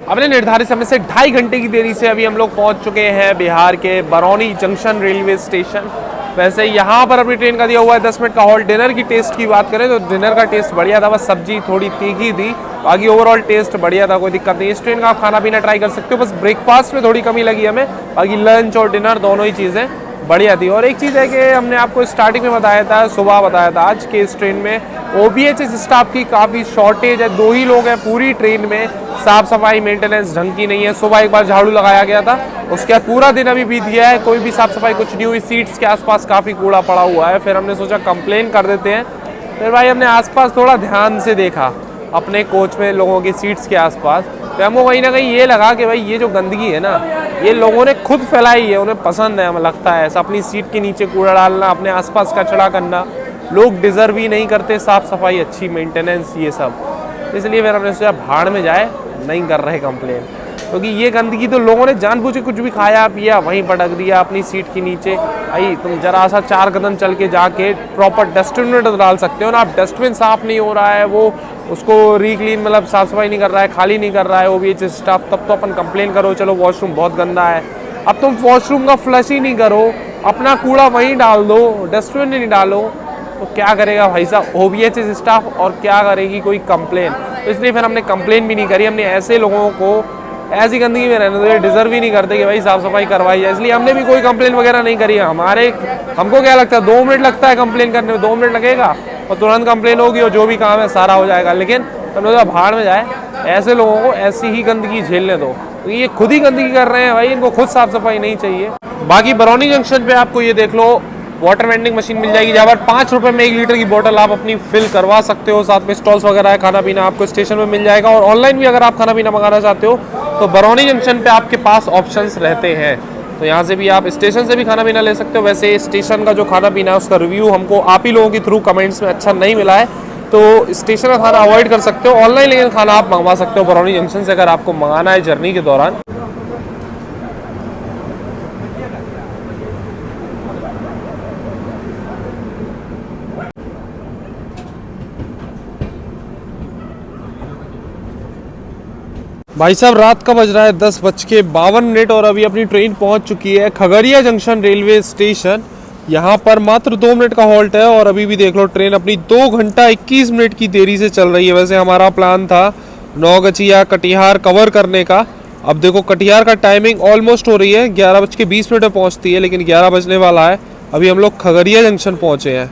Speaker 1: अपने निर्धारित समय से 2.5 घंटे की देरी से अभी हम लोग पहुंच चुके हैं बिहार के बरौनी जंक्शन रेलवे स्टेशन। वैसे यहाँ पर अपनी ट्रेन का दिया हुआ है 10 मिनट का हॉल्ट। डिनर की टेस्ट की बात करें तो डिनर का टेस्ट बढ़िया था, बस सब्जी थोड़ी तीखी थी, बाकी ओवरऑल टेस्ट बढ़िया था, कोई दिक्कत नहीं। इस ट्रेन का आप खाना पीना ट्राई कर सकते हो, बस ब्रेकफास्ट में थोड़ी कमी लगी हमें, बाकी लंच और डिनर दोनों ही चीज़ें बढ़िया थी। और एक चीज़ है कि हमने आपको स्टार्टिंग में बताया था, सुबह बताया था आज के इस ट्रेन में OBHS स्टाफ की काफ़ी शॉर्टेज है, 2 ही लोग हैं पूरी ट्रेन में। साफ सफाई मेंटेनेंस ढंग की नहीं है। सुबह एक बार झाड़ू लगाया गया था, उसके बाद पूरा दिन अभी बीत गया है, कोई भी साफ सफाई कुछ नहीं हुई। सीट्स के आसपास काफ़ी कूड़ा पड़ा हुआ है। फिर हमने सोचा कंप्लेन कर देते हैं। फिर भाई हमने आसपास थोड़ा ध्यान से देखा अपने कोच में लोगों की सीट्स के आसपास, तो हमको कहीं ना कहीं ये लगा कि भाई ये जो गंदगी है ना, ये लोगों ने खुद फैलाई है, उन्हें पसंद है, हमें लगता है ऐसा। अपनी सीट के नीचे कूड़ा डालना, अपने आसपास कचरा करना, लोग डिज़र्व ही नहीं करते साफ़ सफाई, अच्छी मेंटेनेंस, ये सब। इसलिए फिर हमने सोचा भाड़ में जाए, नहीं कर रहे कंप्लेन, क्योंकि ये गंदगी तो लोगों ने जानबूझ के कुछ भी खाया पिया वहीं पटक दिया अपनी सीट के नीचे। भाई तुम जरा सा 4 कदम चल के जाके प्रॉपर डस्टबिन में तो डाल सकते हो ना, आप डस्टबिन साफ़ नहीं हो रहा है, वो उसको रीक्लीन मतलब साफ़ सफाई नहीं कर रहा है, खाली नहीं कर रहा है OBHS स्टाफ, तब तो अपन कंप्लेन करो चलो वॉशरूम बहुत गंदा है। अब तुम वॉशरूम का फ्लश ही नहीं करो, अपना कूड़ा वहीं डाल दो, डस्टबिन नहीं डालो, तो क्या करेगा भाई साहब OBHS स्टाफ, और क्या करेगी कोई कंप्लेन। तो इसलिए फिर हमने कंप्लेन भी नहीं करी। हमने ऐसे लोगों को ऐसी गंदगी में रहने दो, डिजर्व ही नहीं करते कि भाई साफ सफाई करवाई जाए, इसलिए हमने भी कोई कंप्लेन वगैरह नहीं करी। हमको क्या लगता है 2 मिनट लगता है कंप्लेन करने में, 2 मिनट लगेगा और तुरंत कंप्लेन होगी और जो भी काम है सारा हो जाएगा। लेकिन तो भाड़ में जाए, ऐसे लोगों को ऐसी ही गंदगी झेलने दो, तो ये खुद ही गंदगी कर रहे हैं भाई, इनको खुद साफ सफाई नहीं चाहिए। बाकी बरौनी जंक्शन पे आपको ये देख लो वाटर वेंडिंग मशीन मिल जाएगी, जहाँ पर 5 रुपये में 1 लीटर की बोतल आप अपनी फिल करवा सकते हो। साथ में स्टॉल्स वगैरह है, खाना पीना आपको स्टेशन में मिल जाएगा। और ऑनलाइन भी अगर आप खाना पीना मंगाना चाहते हो तो बरौनी जंक्शन पे आपके पास ऑप्शंस रहते हैं, तो यहाँ से भी आप स्टेशन से भी खाना पीना ले सकते हो। वैसे स्टेशन का जो खाना पीना है उसका रिव्यू हमको आप ही लोगों के थ्रू कमेंट्स में अच्छा नहीं मिला है, तो स्टेशन का खाना अवॉइड कर सकते हो। ऑनलाइन लेकिन खाना आप मंगवा सकते हो बरौनी जंक्शन से, अगर आपको मंगाना है जर्नी के दौरान। भाई साहब रात का बज रहा है 10:52 और अभी अपनी ट्रेन पहुंच चुकी है खगड़िया जंक्शन रेलवे स्टेशन। यहाँ पर मात्र 2 मिनट का हॉल्ट है और अभी भी देख लो ट्रेन अपनी 2 घंटा 21 मिनट की देरी से चल रही है। वैसे हमारा प्लान था नौगछिया कटिहार कवर करने का। अब देखो कटिहार का टाइमिंग ऑलमोस्ट हो रही है, 11:20 में पहुँचती है, लेकिन 11 बजने वाला है। अभी हम लोग खगड़िया जंक्शन पहुँचे हैं।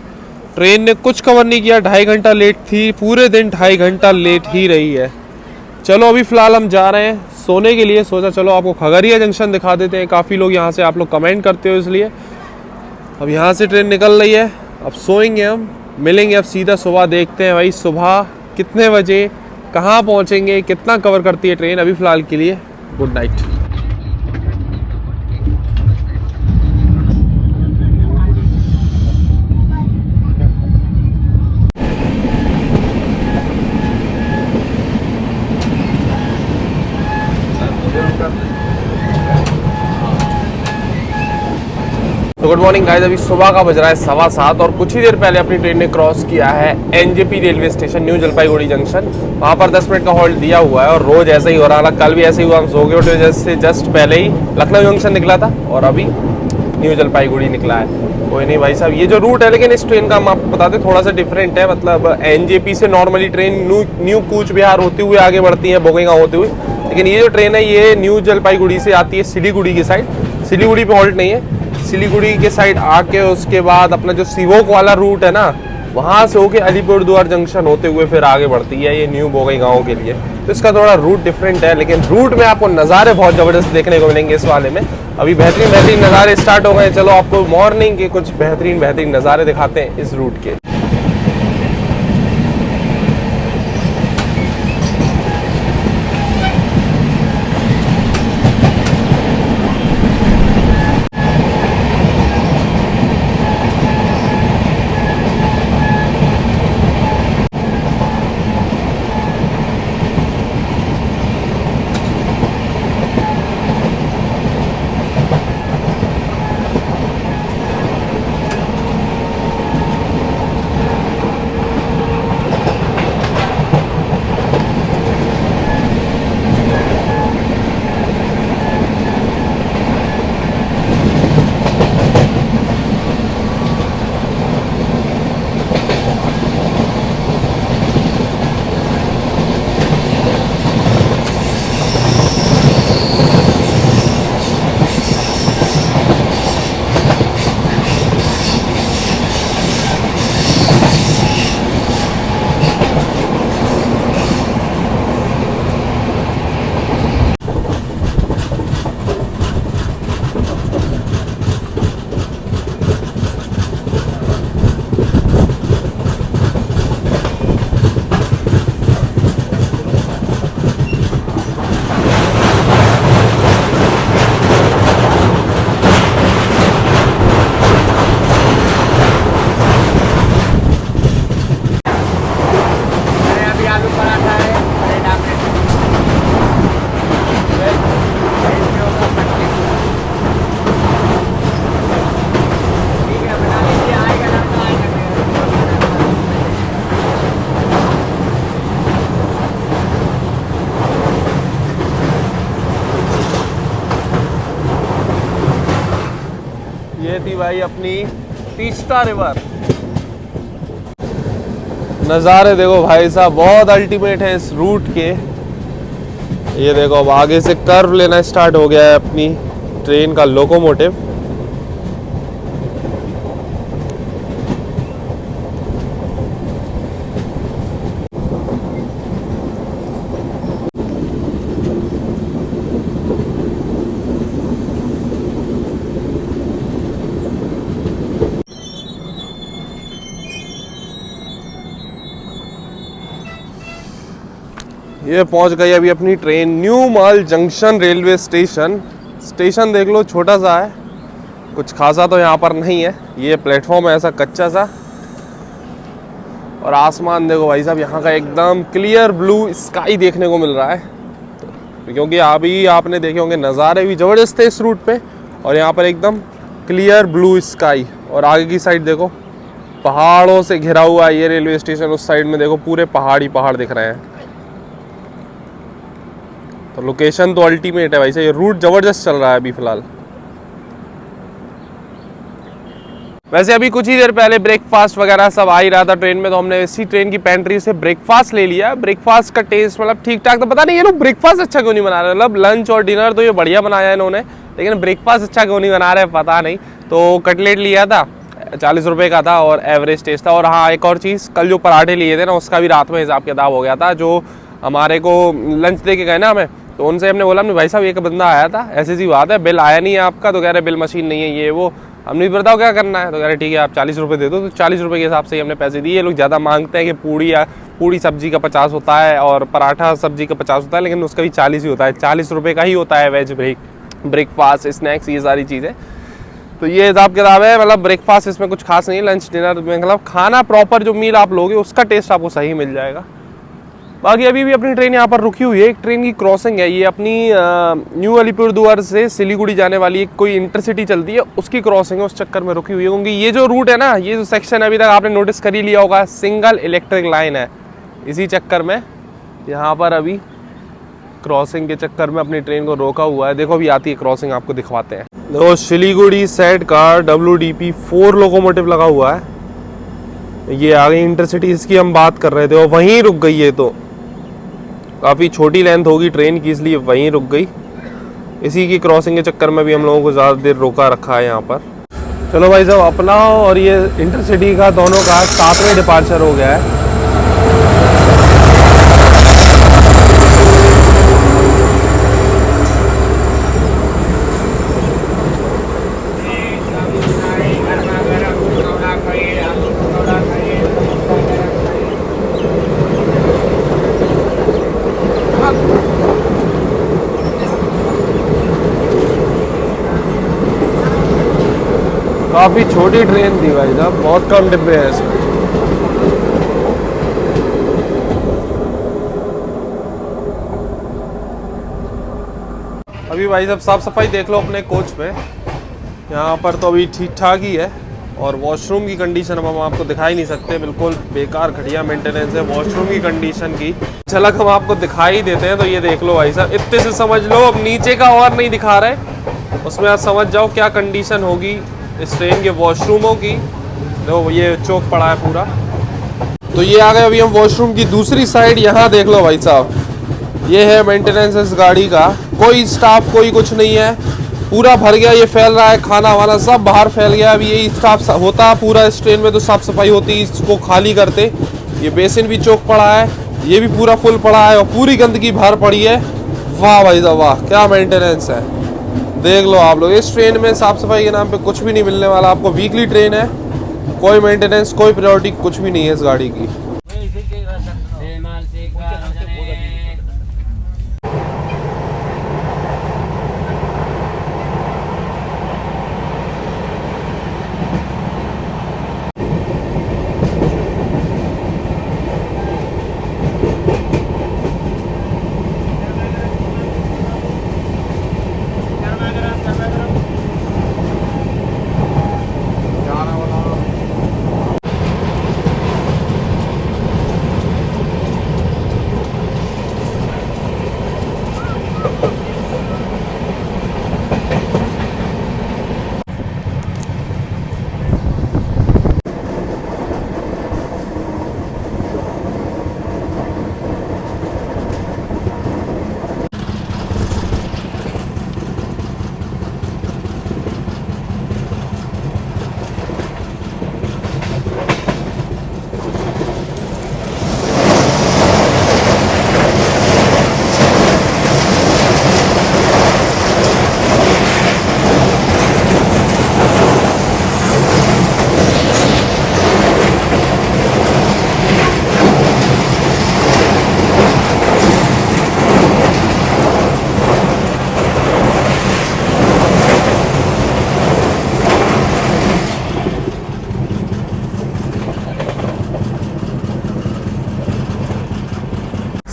Speaker 1: ट्रेन ने कुछ कवर नहीं किया, 2.5 घंटा लेट थी, पूरे दिन 2.5 घंटा लेट ही रही है। चलो अभी फ़िलहाल हम जा रहे हैं सोने के लिए, सोचा चलो आपको खगड़िया जंक्शन दिखा देते हैं। काफ़ी लोग यहाँ से आप लोग कमेंट करते हो, इसलिए अब यहाँ से ट्रेन निकल रही है। अब सोएंगे हम, मिलेंगे अब सीधा सुबह, देखते हैं भाई सुबह कितने बजे कहाँ पहुँचेंगे, कितना कवर करती है ट्रेन। अभी फ़िलहाल के लिए गुड नाइट। तो गुड मॉर्निंग गाइस, अभी सुबह का बज रहा है 7:15 और कुछ ही देर पहले अपनी ट्रेन ने क्रॉस किया है NJP railway station, new Jalpaiguri junction. वहाँ पर 10 मिनट का हॉल्ट दिया हुआ है और रोज ऐसा ही हो रहा है। कल भी ऐसे ही हुआ, हम सो के उठे जैसे जस्ट पहले ही लखनऊ जंक्शन निकला था और अभी न्यू जलपाईगुड़ी निकला है। कोई नहीं भाई साहब, ये जो रूट है लेकिन इस ट्रेन का हम आपको बताते थोड़ा सा डिफरेंट है। मतलब एनजेपी से normally train new Cooch Behar होते हुए आगे बढ़ती है, बोगईगांव होते हुए, लेकिन ये जो ट्रेन है ये न्यू जलपाईगुड़ी से आती है सिलीगुड़ी की साइड। सिलीगुड़ी पे हॉल्ट नहीं है, सिलीगुड़ी के साइड आके उसके बाद अपना जो सिवोक वाला रूट है ना, वहाँ से होके अलीपुरद्वार जंक्शन होते हुए फिर आगे बढ़ती है ये न्यू बोगईगांव के लिए। तो इसका थोड़ा रूट डिफरेंट है, लेकिन रूट में आपको नज़ारे बहुत ज़बरदस्त देखने को मिलेंगे इस वाले में। अभी बेहतरीन नज़ारे स्टार्ट हो गए। चलो आपको मॉर्निंग के कुछ बेहतरीन नज़ारे दिखाते हैं इस रूट के। ये थी भाई अपनी तीस्ता रिवर। नज़ारे देखो भाई साहब, बहुत अल्टीमेट है इस रूट के। ये देखो अब आगे से कर्व लेना स्टार्ट हो गया है अपनी ट्रेन का लोकोमोटिव। ये पहुंच गई अभी अपनी ट्रेन न्यू माल जंक्शन रेलवे स्टेशन। स्टेशन देख लो, छोटा सा है, कुछ खासा तो यहाँ पर नहीं है। ये प्लेटफॉर्म है ऐसा कच्चा सा, और आसमान देखो भाई साहब, यहाँ का एकदम क्लियर ब्लू स्काई देखने को मिल रहा है। तो क्योंकि अभी आपने देखे होंगे नज़ारे भी ज़बरदस्त है इस रूट पे, और यहाँ पर एकदम क्लियर ब्लू स्काई। और आगे की साइड देखो पहाड़ों से घिरा हुआ है ये रेलवे स्टेशन। उस साइड में देखो पूरे पहाड़ दिख रहे हैं। तो लोकेशन तो अल्टीमेट है भाई साहब, ये रूट ज़बरदस्त चल रहा है अभी फ़िलहाल। वैसे अभी कुछ ही देर पहले ब्रेकफास्ट वगैरह सब आ ही रहा था ट्रेन में, तो हमने इसी ट्रेन की पेंट्री से ब्रेकफास्ट ले लिया। ब्रेकफास्ट का टेस्ट मतलब ठीक ठाक, तो पता नहीं ये लोग ब्रेकफास्ट अच्छा क्यों नहीं बना रहे। मतलब लंच और डिनर तो ये बढ़िया बनाया है इन्होंने, लेकिन ब्रेकफास्ट अच्छा क्यों नहीं बना रहे पता नहीं। तो कटलेट लिया था, 40 रुपये का था और एवरेज टेस्ट था। और हाँ, एक और चीज़, कल जो पराठे लिए थे ना, उसका भी रात में हिसाब किताब हो गया था। जो हमारे को लंच दे के गए ना हमें, तो उनसे हमने बोला, भाई साहब एक बंदा आया था, ऐसी सी बात है, बिल आया नहीं है आपका। तो कह रहे बिल मशीन नहीं है ये वो। हमने भी बताओ क्या करना है, तो कह रहे ठीक है आप 40 रुपये दे दो। तो 40 रुपये के हिसाब से ही हमने पैसे दिए। ये लोग ज़्यादा मांगते हैं कि पूड़ी सब्जी का 50 होता है और पराठा सब्जी का 50 होता है, लेकिन उसका भी 40 ही होता है। 40 रुपये का ही होता है वेज ब्रेकफास्ट, स्नैक्स, ये सारी चीज़ें। तो ये हिसाब किताब है। मतलब ब्रेकफास्ट इसमें कुछ खास नहीं है। लंच डिनर में मतलब खाना प्रॉपर जो मील आप लोगे उसका टेस्ट आपको सही मिल जाएगा। बाकी अभी भी अपनी ट्रेन यहाँ पर रुकी हुई है, एक ट्रेन की क्रॉसिंग है, ये अपनी न्यू अलीपुरद्वार से सिलीगुड़ी जाने वाली एक कोई इंटरसिटी चलती है, उसकी क्रॉसिंग है, उस चक्कर में रुकी हुई है। क्योंकि ये जो रूट है ना, ये जो सेक्शन है अभी तक आपने नोटिस कर ही लिया होगा, सिंगल इलेक्ट्रिक लाइन है, इसी चक्कर में यहाँ पर अभी क्रॉसिंग के चक्कर में अपनी ट्रेन को रोका हुआ है। देखो अभी आती है क्रॉसिंग, आपको दिखवाते हैं। देखो सिलीगुड़ी साइड का WDP 4 लोकोमोटिव लगा हुआ है, ये आ गई इंटरसिटी, इसकी हम बात कर रहे थे और वहीं रुक गई है। तो काफ़ी छोटी लेंथ होगी ट्रेन की, इसलिए वहीं रुक गई। इसी की क्रॉसिंग के चक्कर में भी हम लोगों को ज़्यादा देर रोका रखा है यहाँ पर। चलो भाई साहब, अपना और ये इंटरसिटी का दोनों का साथ में डिपार्चर हो गया है। काफ़ी छोटी ट्रेन थी भाई साहब, बहुत कम डिब्बे हैं इसमें। अभी भाई साहब साफ सफाई देख लो अपने कोच में, यहाँ पर तो अभी ठीक ठाक ही है। और वॉशरूम की कंडीशन हम आपको दिखा ही नहीं सकते, बिल्कुल बेकार घटिया मेंटेनेंस है वॉशरूम की कंडीशन की। झलक हम आपको दिखाई देते हैं, तो ये देख लो भाई साहब, इतने से समझ लो। अब नीचे का और नहीं दिखा रहे, उसमें आप समझ जाओ क्या कंडीशन होगी इस ट्रेन के वॉशरूमों की। देखो ये चौक पड़ा है पूरा। तो ये आ गए अभी हम वॉशरूम की दूसरी साइड। यहाँ देख लो भाई साहब, ये है मेंटेनेंस इस गाड़ी का, कोई स्टाफ कोई कुछ नहीं है, पूरा भर गया, ये फैल रहा है, खाना वाना सब बाहर फैल गया। अभी यही स्टाफ होता पूरा इस ट्रेन में तो साफ सफाई होती, इसको खाली करते। ये बेसिन भी चौक पड़ा है, ये भी पूरा फुल पड़ा है और पूरी गंदगी बाहर पड़ी है। वाह भाई साहब वाह, क्या मेंटेनेंस है, देख लो आप लोग। इस ट्रेन में साफ सफाई के नाम पे कुछ भी नहीं मिलने वाला आपको। वीकली ट्रेन है, कोई मेंटेनेंस कोई प्रायोरिटी कुछ भी नहीं है इस गाड़ी की।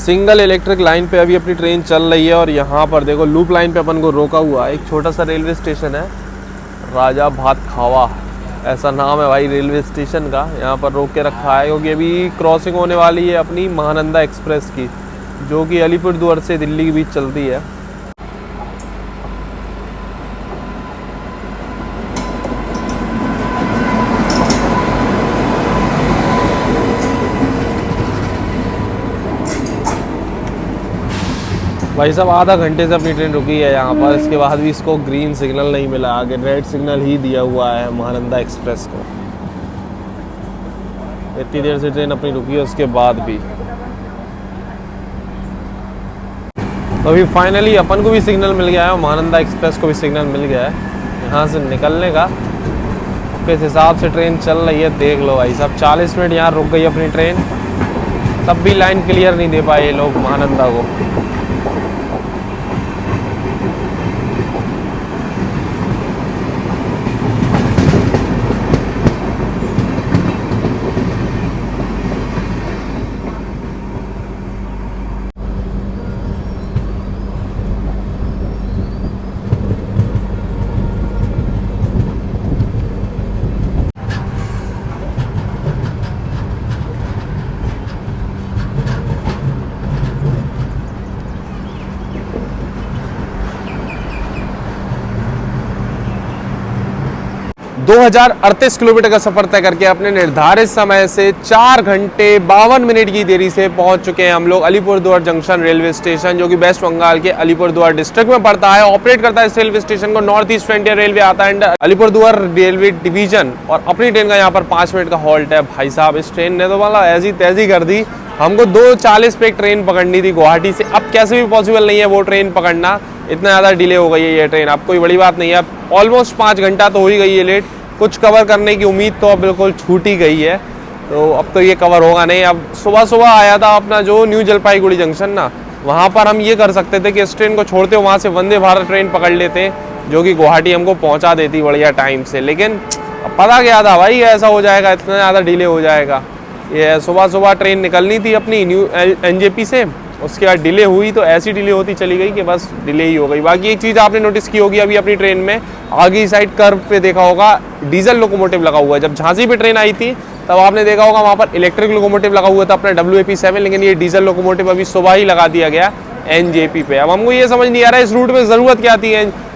Speaker 1: सिंगल इलेक्ट्रिक लाइन पे अभी अपनी ट्रेन चल रही है। और यहाँ पर देखो लूप लाइन पे अपन को रोका हुआ है। एक छोटा सा रेलवे स्टेशन है, राजा भात खावा ऐसा नाम है भाई रेलवे स्टेशन का। यहाँ पर रोक के रखा है क्योंकि अभी क्रॉसिंग होने वाली है अपनी महानंदा एक्सप्रेस की, जो कि अलीपुरद्वार से दिल्ली के बीच चलती है। भाई साहब आधा घंटे से अपनी ट्रेन रुकी है यहाँ पर, इसके बाद भी इसको ग्रीन सिग्नल नहीं मिला, आगे रेड सिग्नल ही दिया हुआ है महानंदा एक्सप्रेस को। इतनी देर से ट्रेन अपनी रुकी है उसके बाद भी। अभी फाइनली अपन को भी सिग्नल मिल गया है, महानंदा एक्सप्रेस को भी सिग्नल मिल गया है यहाँ से निकलने का। किस हिसाब से ट्रेन चल रही है देख लो भाई साहब। 40 मिनट यहाँ रुक गई अपनी ट्रेन, तब भी लाइन क्लियर नहीं दे पाए ये लोग महानंदा को। 2038 किलोमीटर का सफर तय करके अपने निर्धारित समय से 4 घंटे 52 मिनट की देरी से पहुंच चुके हैं हम लोग अलीपुरद्वार जंक्शन रेलवे स्टेशन, जो कि वेस्ट बंगाल के अलीपुरद्वार डिस्ट्रिक्ट में पड़ता है। ऑपरेट करता है इस रेलवे स्टेशन को नॉर्थ ईस्ट फ्रंटियर रेलवे आता है, अलीपुरद्वार रेलवे डिवीजन। और अपनी ट्रेन का यहाँ पर 5 मिनट का हॉल्ट है। भाई साहब इस ट्रेन ने तो मतलब ऐसी तैसी कर दी, हमको 2:40 पे एक ट्रेन पकड़नी थी गुवाहाटी से। अब कैसे भी पॉसिबल नहीं है वो ट्रेन पकड़ना, इतना ज़्यादा डिले हो गई है ये ट्रेन। अब कोई बड़ी बात नहीं है, अब ऑलमोस्ट 5 घंटा तो हो ही गई है लेट। कुछ कवर करने की उम्मीद तो अब बिल्कुल छूट ही गई है, तो अब तो ये कवर होगा नहीं। अब सुबह सुबह आया था अपना जो न्यू जलपाईगुड़ी जंक्शन ना, वहाँ पर हम ये कर सकते थे कि इस ट्रेन को छोड़ते वहाँ से वंदे भारत ट्रेन पकड़ लेते, जो कि गुवाहाटी हमको पहुँचा देती बढ़िया टाइम से। लेकिन अब पता क्या था भाई ऐसा हो जाएगा, इतना ज़्यादा डिले हो जाएगा। ये सुबह सुबह ट्रेन निकलनी थी अपनी न्यू NJP से, उसके बाद डिले हुई तो ऐसी डिले होती चली गई कि बस डिले ही हो गई। बाकी एक चीज़ आपने नोटिस की होगी अभी अपनी ट्रेन में, आगे साइड कर्व पे देखा होगा डीजल लोकोमोटिव लगा हुआ है। जब झांसी पे ट्रेन आई थी तब आपने देखा होगा वहाँ पर इलेक्ट्रिक लोकोमोटिव लगा हुआ था अपना WAP7, लेकिन ये डीजल लोकोमोटिव अभी सुबह ही लगा दिया गया NJP पे। अब हमको ये समझ नहीं आ रहा है इस रूट में ज़रूरत क्या थी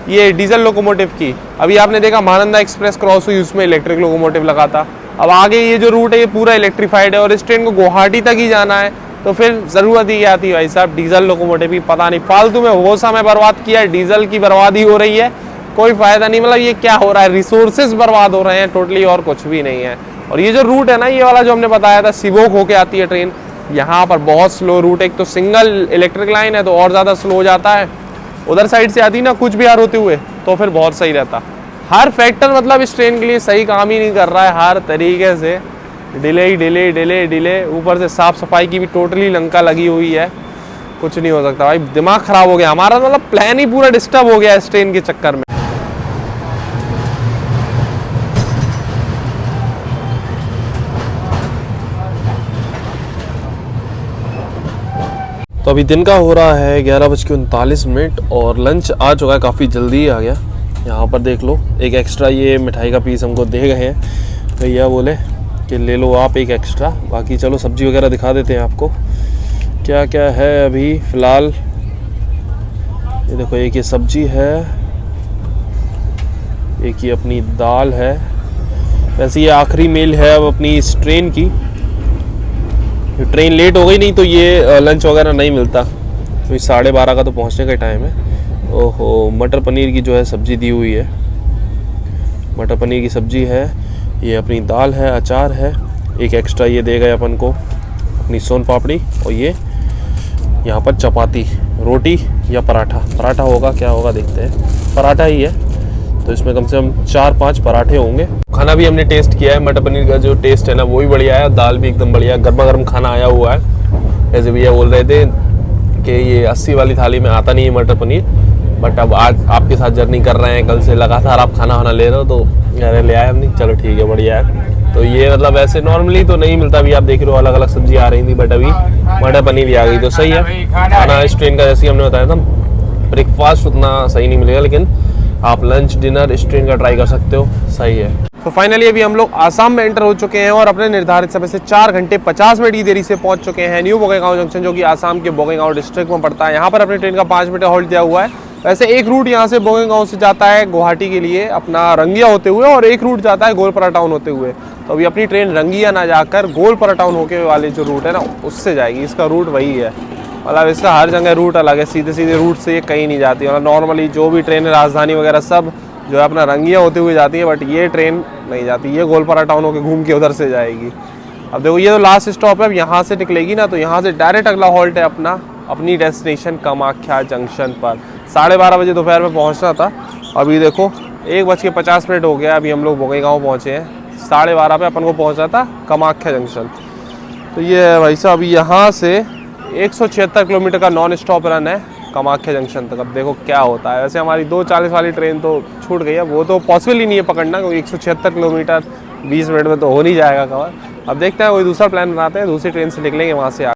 Speaker 1: ये डीजल लोकोमोटिव की। अभी आपने देखा महानंदा एक्सप्रेस क्रॉस हुई, उसमें इलेक्ट्रिक लोकोमोटिव लगा था। अब आगे ये जो रूट है ये पूरा इलेक्ट्रीफाइड है और इस ट्रेन को गुवाहाटी तक ही जाना है, तो फिर ज़रूरत ही क्या थी भाई साहब डीजल लोकोमोटिव की। पता नहीं फालतू में वो समय बर्बाद किया, डीजल की बर्बादी हो रही है, कोई फ़ायदा नहीं। मतलब ये क्या हो रहा है, रिसोर्सेज बर्बाद हो रहे हैं टोटली, और कुछ भी नहीं है। और ये जो रूट है ना, ये वाला जो हमने बताया था सिवोक होके आती है ट्रेन, यहाँ पर बहुत स्लो रूट है। एक तो सिंगल इलेक्ट्रिक लाइन है तो और ज़्यादा स्लो हो जाता है। उधर साइड से आती ना कुछ बिहार होते हुए तो फिर बहुत सही रहता। हर फैक्टर मतलब इस ट्रेन के लिए सही काम ही नहीं कर रहा है, हर तरीके से डिले ही डिले डिले डिले। ऊपर से साफ़ सफाई की भी टोटली लंका लगी हुई है, कुछ नहीं हो सकता भाई। दिमाग ख़राब हो गया हमारा, मतलब प्लान ही पूरा डिस्टर्ब हो गया इस ट्रेन के चक्कर में। तो अभी दिन का हो रहा है 11:39 और लंच आ चुका है, काफ़ी जल्दी आ गया। यहाँ पर देख लो एक एक्स्ट्रा ये मिठाई का पीस हमको दे गए हैं भैया, बोले कि ले लो आप एक एक्स्ट्रा। बाकी चलो सब्जी वगैरह दिखा देते हैं आपको क्या क्या है अभी फ़िलहाल। ये देखो एक ये सब्जी है, एक ये अपनी दाल है। वैसे ये आखिरी मील है अब अपनी इस ट्रेन की, ट्रेन लेट हो गई नहीं तो ये लंच वगैरह नहीं मिलता। तो 12:30 का तो पहुंचने का टाइम है। ओहो, मटर पनीर की जो है सब्ज़ी दी हुई है, मटर पनीर की सब्ज़ी है, ये अपनी दाल है, अचार है, एक एक्स्ट्रा ये दे गए अपन को अपनी सोन पापड़ी, और ये यहाँ पर चपाती, रोटी या पराठा, पराठा होगा क्या होगा देखते हैं, पराठा ही है। तो इसमें कम से कम 4-5 पराठे होंगे। खाना भी हमने टेस्ट किया है, मटर पनीर का जो टेस्ट है ना वो भी बढ़िया है, दाल भी एकदम बढ़िया, गर्मा गर्म खाना आया हुआ है। जैसे भैया बोल रहे थे कि ये 80 वाली थाली में आता नहीं है मटर पनीर, बट अब आज आपके साथ जर्नी कर रहे हैं, कल से लगातार आप खाना वाना ले रहे हो तो अरे ले आए हमने, चलो ठीक है बढ़िया है। तो ये मतलब ऐसे नॉर्मली तो नहीं मिलता, अभी आप देख रहे हो अलग अलग सब्जी आ रही थी, बट अभी मटर पनीर भी आ गई तो सही है। खाना इस ट्रेन का जैसे हमने बताया था, ब्रेकफास्ट उतना सही नहीं मिलेगा, लेकिन आप लंच डिनर इस ट्रेन का ट्राई कर सकते हो, सही है। तो फाइनली अभी हम लोग आसाम में एंटर हो चुके हैं और अपने निर्धारित समय से 4 घंटे 50 मिनट की देरी से पहुंच चुके हैं न्यू बोगईगांव जंक्शन, जो कि आसाम के बोगईगांव डिस्ट्रिक्ट में पड़ता है। यहाँ पर अपनी ट्रेन का 5 मिनट हॉल्ट दिया हुआ है। वैसे एक रूट यहाँ से बोगईगांव से जाता है गुवाहाटी के लिए अपना रंगिया होते हुए, और एक रूट जाता है गोलपारा टाउन होते हुए। तो अभी अपनी ट्रेन रंगिया ना जाकर गोलपारा टाउन होके वाले जो रूट है ना उससे जाएगी, इसका रूट वही है। मतलब इसका हर जगह रूट अलग है, सीधे सीधे रूट से ये कहीं नहीं जाती। मतलब नॉर्मली जो भी ट्रेन है राजधानी वगैरह सब जो है अपना रंगिया होते हुए जाती है, बट ये ट्रेन नहीं जाती, ये गोलपारा टाउन होके घूम के उधर से जाएगी। अब देखो ये तो लास्ट स्टॉप है, अब यहाँ से निकलेगी ना तो यहाँ से डायरेक्ट अगला हॉल्ट है अपनी डेस्टिनेशन कामाख्या जंक्शन पर। 12:30 बजे दोपहर में पहुँचना था, अभी देखो 1:50 हो गया, अभी हम लोग बोगईगांव पहुँचे हैं। 12:30 पे अपन को पहुँचा था कामाख्या जंक्शन। तो ये है भाई साहब, अभी यहाँ से 176 किलोमीटर का नॉन स्टॉप रन है कामाख्या जंक्शन तक। अब देखो क्या होता है। वैसे हमारी 2:40 वाली ट्रेन तो छूट गई है, वो तो पॉसिबल ही नहीं है पकड़ना, क्योंकि 176 किलोमीटर 20 मिनट में तो हो नहीं जाएगा कवर। अब देखते हैं कोई दूसरा प्लान बनाते हैं, दूसरी ट्रेन से निकलेंगे वहाँ से।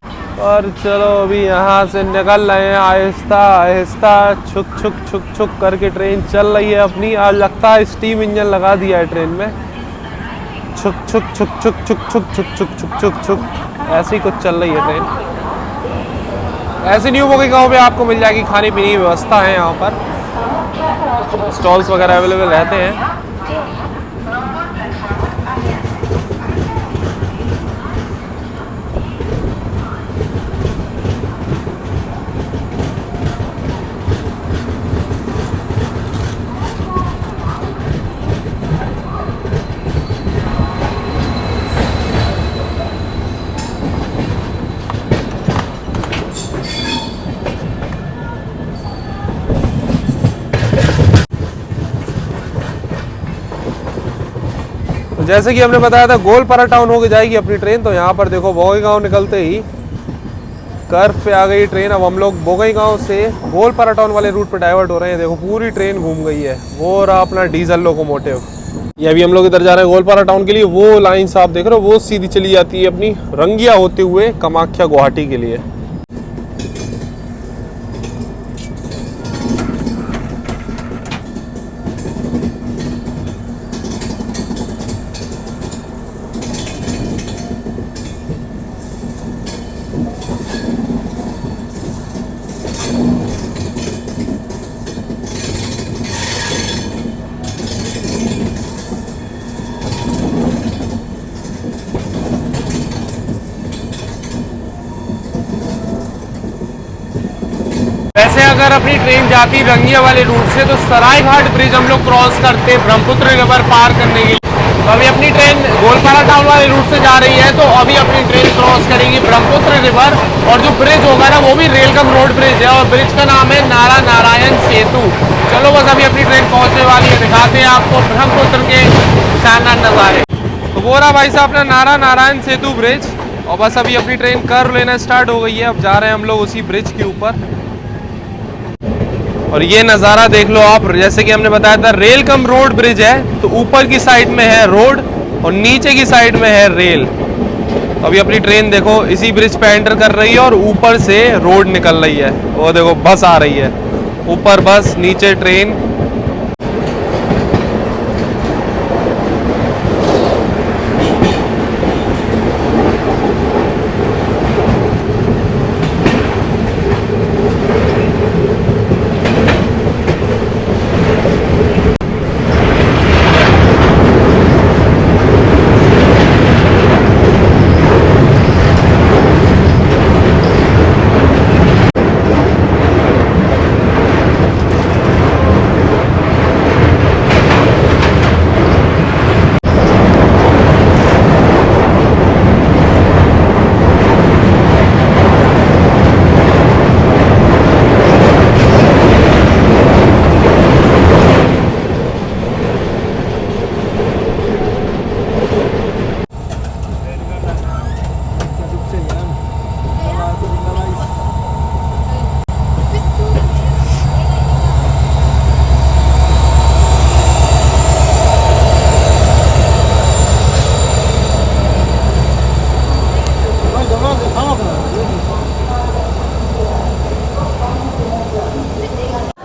Speaker 1: और चलो अभी यहाँ से निकल रहे हैं आहिस्ता आहिस्ता, छुक छुक छुक छुक करके ट्रेन चल रही है अपनी। आज लगता है स्टीम इंजन लगा दिया है ट्रेन में, छुक छुक छुक छुक छुक छुक छुक छुक छुक छुक छुक ऐसे ही कुछ चल रही है ट्रेन। ऐसे न्यू बोगईगांव पे आपको मिल जाएगी खाने पीने की व्यवस्था है, यहाँ पर स्टॉल्स वगैरह अवेलेबल रहते हैं। जैसे कि हमने बताया था गोलपारा टाउन होके जाएगी अपनी ट्रेन। तो यहाँ पर देखो बोगईगांव निकलते ही कर्व पे आ गई ट्रेन। अब हम लोग बोगईगांव से गोलपारा टाउन वाले रूट पे डाइवर्ट हो रहे हैं। देखो पूरी ट्रेन घूम गई है। वो रहा अपना डीजल लोकोमोटिव। ये अभी हम लोग इधर जा रहे हैं गोलपारा टाउन के लिए। वो लाइन से आप देख रहे हो वो सीधी चली जाती है अपनी रंगिया होते हुए कामाख्या गुवाहाटी के लिए। वैसे अगर अपनी ट्रेन जाती रंगिया वाले रूट से तो सरायघाट ब्रिज हम लोग क्रॉस करते ब्रह्मपुत्र रिवर पार करने के लिए। तो अभी अपनी ट्रेन गोलपारा टाउन वाले रूट से जा रही है। तो अभी अपनी ट्रेन क्रॉस करेगी ब्रह्मपुत्र रिवर और जो ब्रिज होगा ना वो भी रेलकम रोड ब्रिज है और ब्रिज का नाम है नारा नारायण सेतु। चलो बस अभी अपनी ट्रेन पहुंचने वाली है, दिखाते हैं आपको ब्रह्मपुत्र के शानदार नज़ारे। तो वो रहा भाई साहब अपना नारा नारायण सेतु ब्रिज और बस अभी अपनी ट्रेन कर्व लेना स्टार्ट हो गई है। अब जा रहे हैं हम लोग उसी ब्रिज के ऊपर और ये नज़ारा देख लो आप। जैसे कि हमने बताया था रेलकम रोड ब्रिज है तो ऊपर की साइड में है रोड और नीचे की साइड में है रेल। तो अभी अपनी ट्रेन देखो इसी ब्रिज पे एंटर कर रही है और ऊपर से रोड निकल रही है। वो देखो बस आ रही है, ऊपर बस नीचे ट्रेन।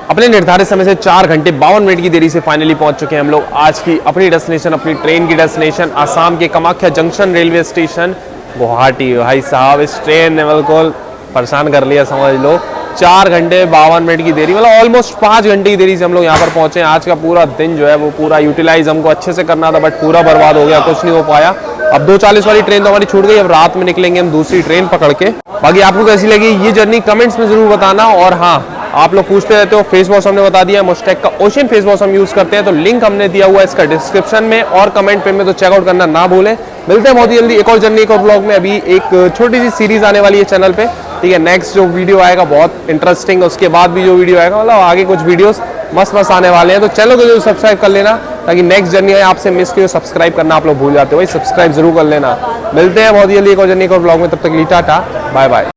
Speaker 1: अपने निर्धारित समय से 4 घंटे 52 मिनट की देरी से फाइनली पहुंच चुके हैं हम लोग आज की अपनी डेस्टिनेशन, अपनी ट्रेन की डेस्टिनेशन आसाम के Kamakhya junction railway station Guwahati. भाई साहब इस ट्रेन ने बिल्कुल परेशान कर लिया समझ लो। 4 घंटे 52 मिनट की देरी, मतलब ऑलमोस्ट 5 घंटे की देरी से हम लोग यहाँ पर पहुंचे। आज का पूरा दिन जो है वो पूरा यूटिलाइज हमको अच्छे से करना था बट पूरा बर्बाद हो गया, कुछ नहीं हो पाया। अब 2:40 वाली ट्रेन तो हमारी छूट गई। अब रात में निकलेंगे हम दूसरी ट्रेन पकड़ के। बाकी आपको कैसी लगी ये जर्नी कमेंट्स में जरूर बताना। और हाँ, आप लोग पूछते रहते हो फेस वॉश हमने बता दिया, मुस्टेक का ओशन फेस वॉश हम यूज करते हैं। तो लिंक हमने दिया हुआ है इसका डिस्क्रिप्शन में और कमेंट पे में, तो चेकआउट करना ना भूलें। मिलते हैं बहुत ही जल्दी एक और जर्नी, एक और ब्लॉग में। अभी एक छोटी सी सीरीज आने वाली है चैनल पे, ठीक है। नेक्स्ट जो वीडियो आएगा बहुत इंटरेस्टिंग, उसके बाद भी जो वीडियो आएगा मतलब आगे कुछ वीडियोस मस्त आने वाले हैं। तो चैनल को जरूर सब्सक्राइब कर लेना ताकि नेक्स्ट जर्नी आपसे मिस की हो। सब्सक्राइब करना आप लोग भूल जाते हो भाई, सब्सक्राइब जरूर कर लेना। मिलते हैं बहुत जल्दी एक और जर्नी, एक और ब्लॉग में। तब तक टाटा बाय बाय।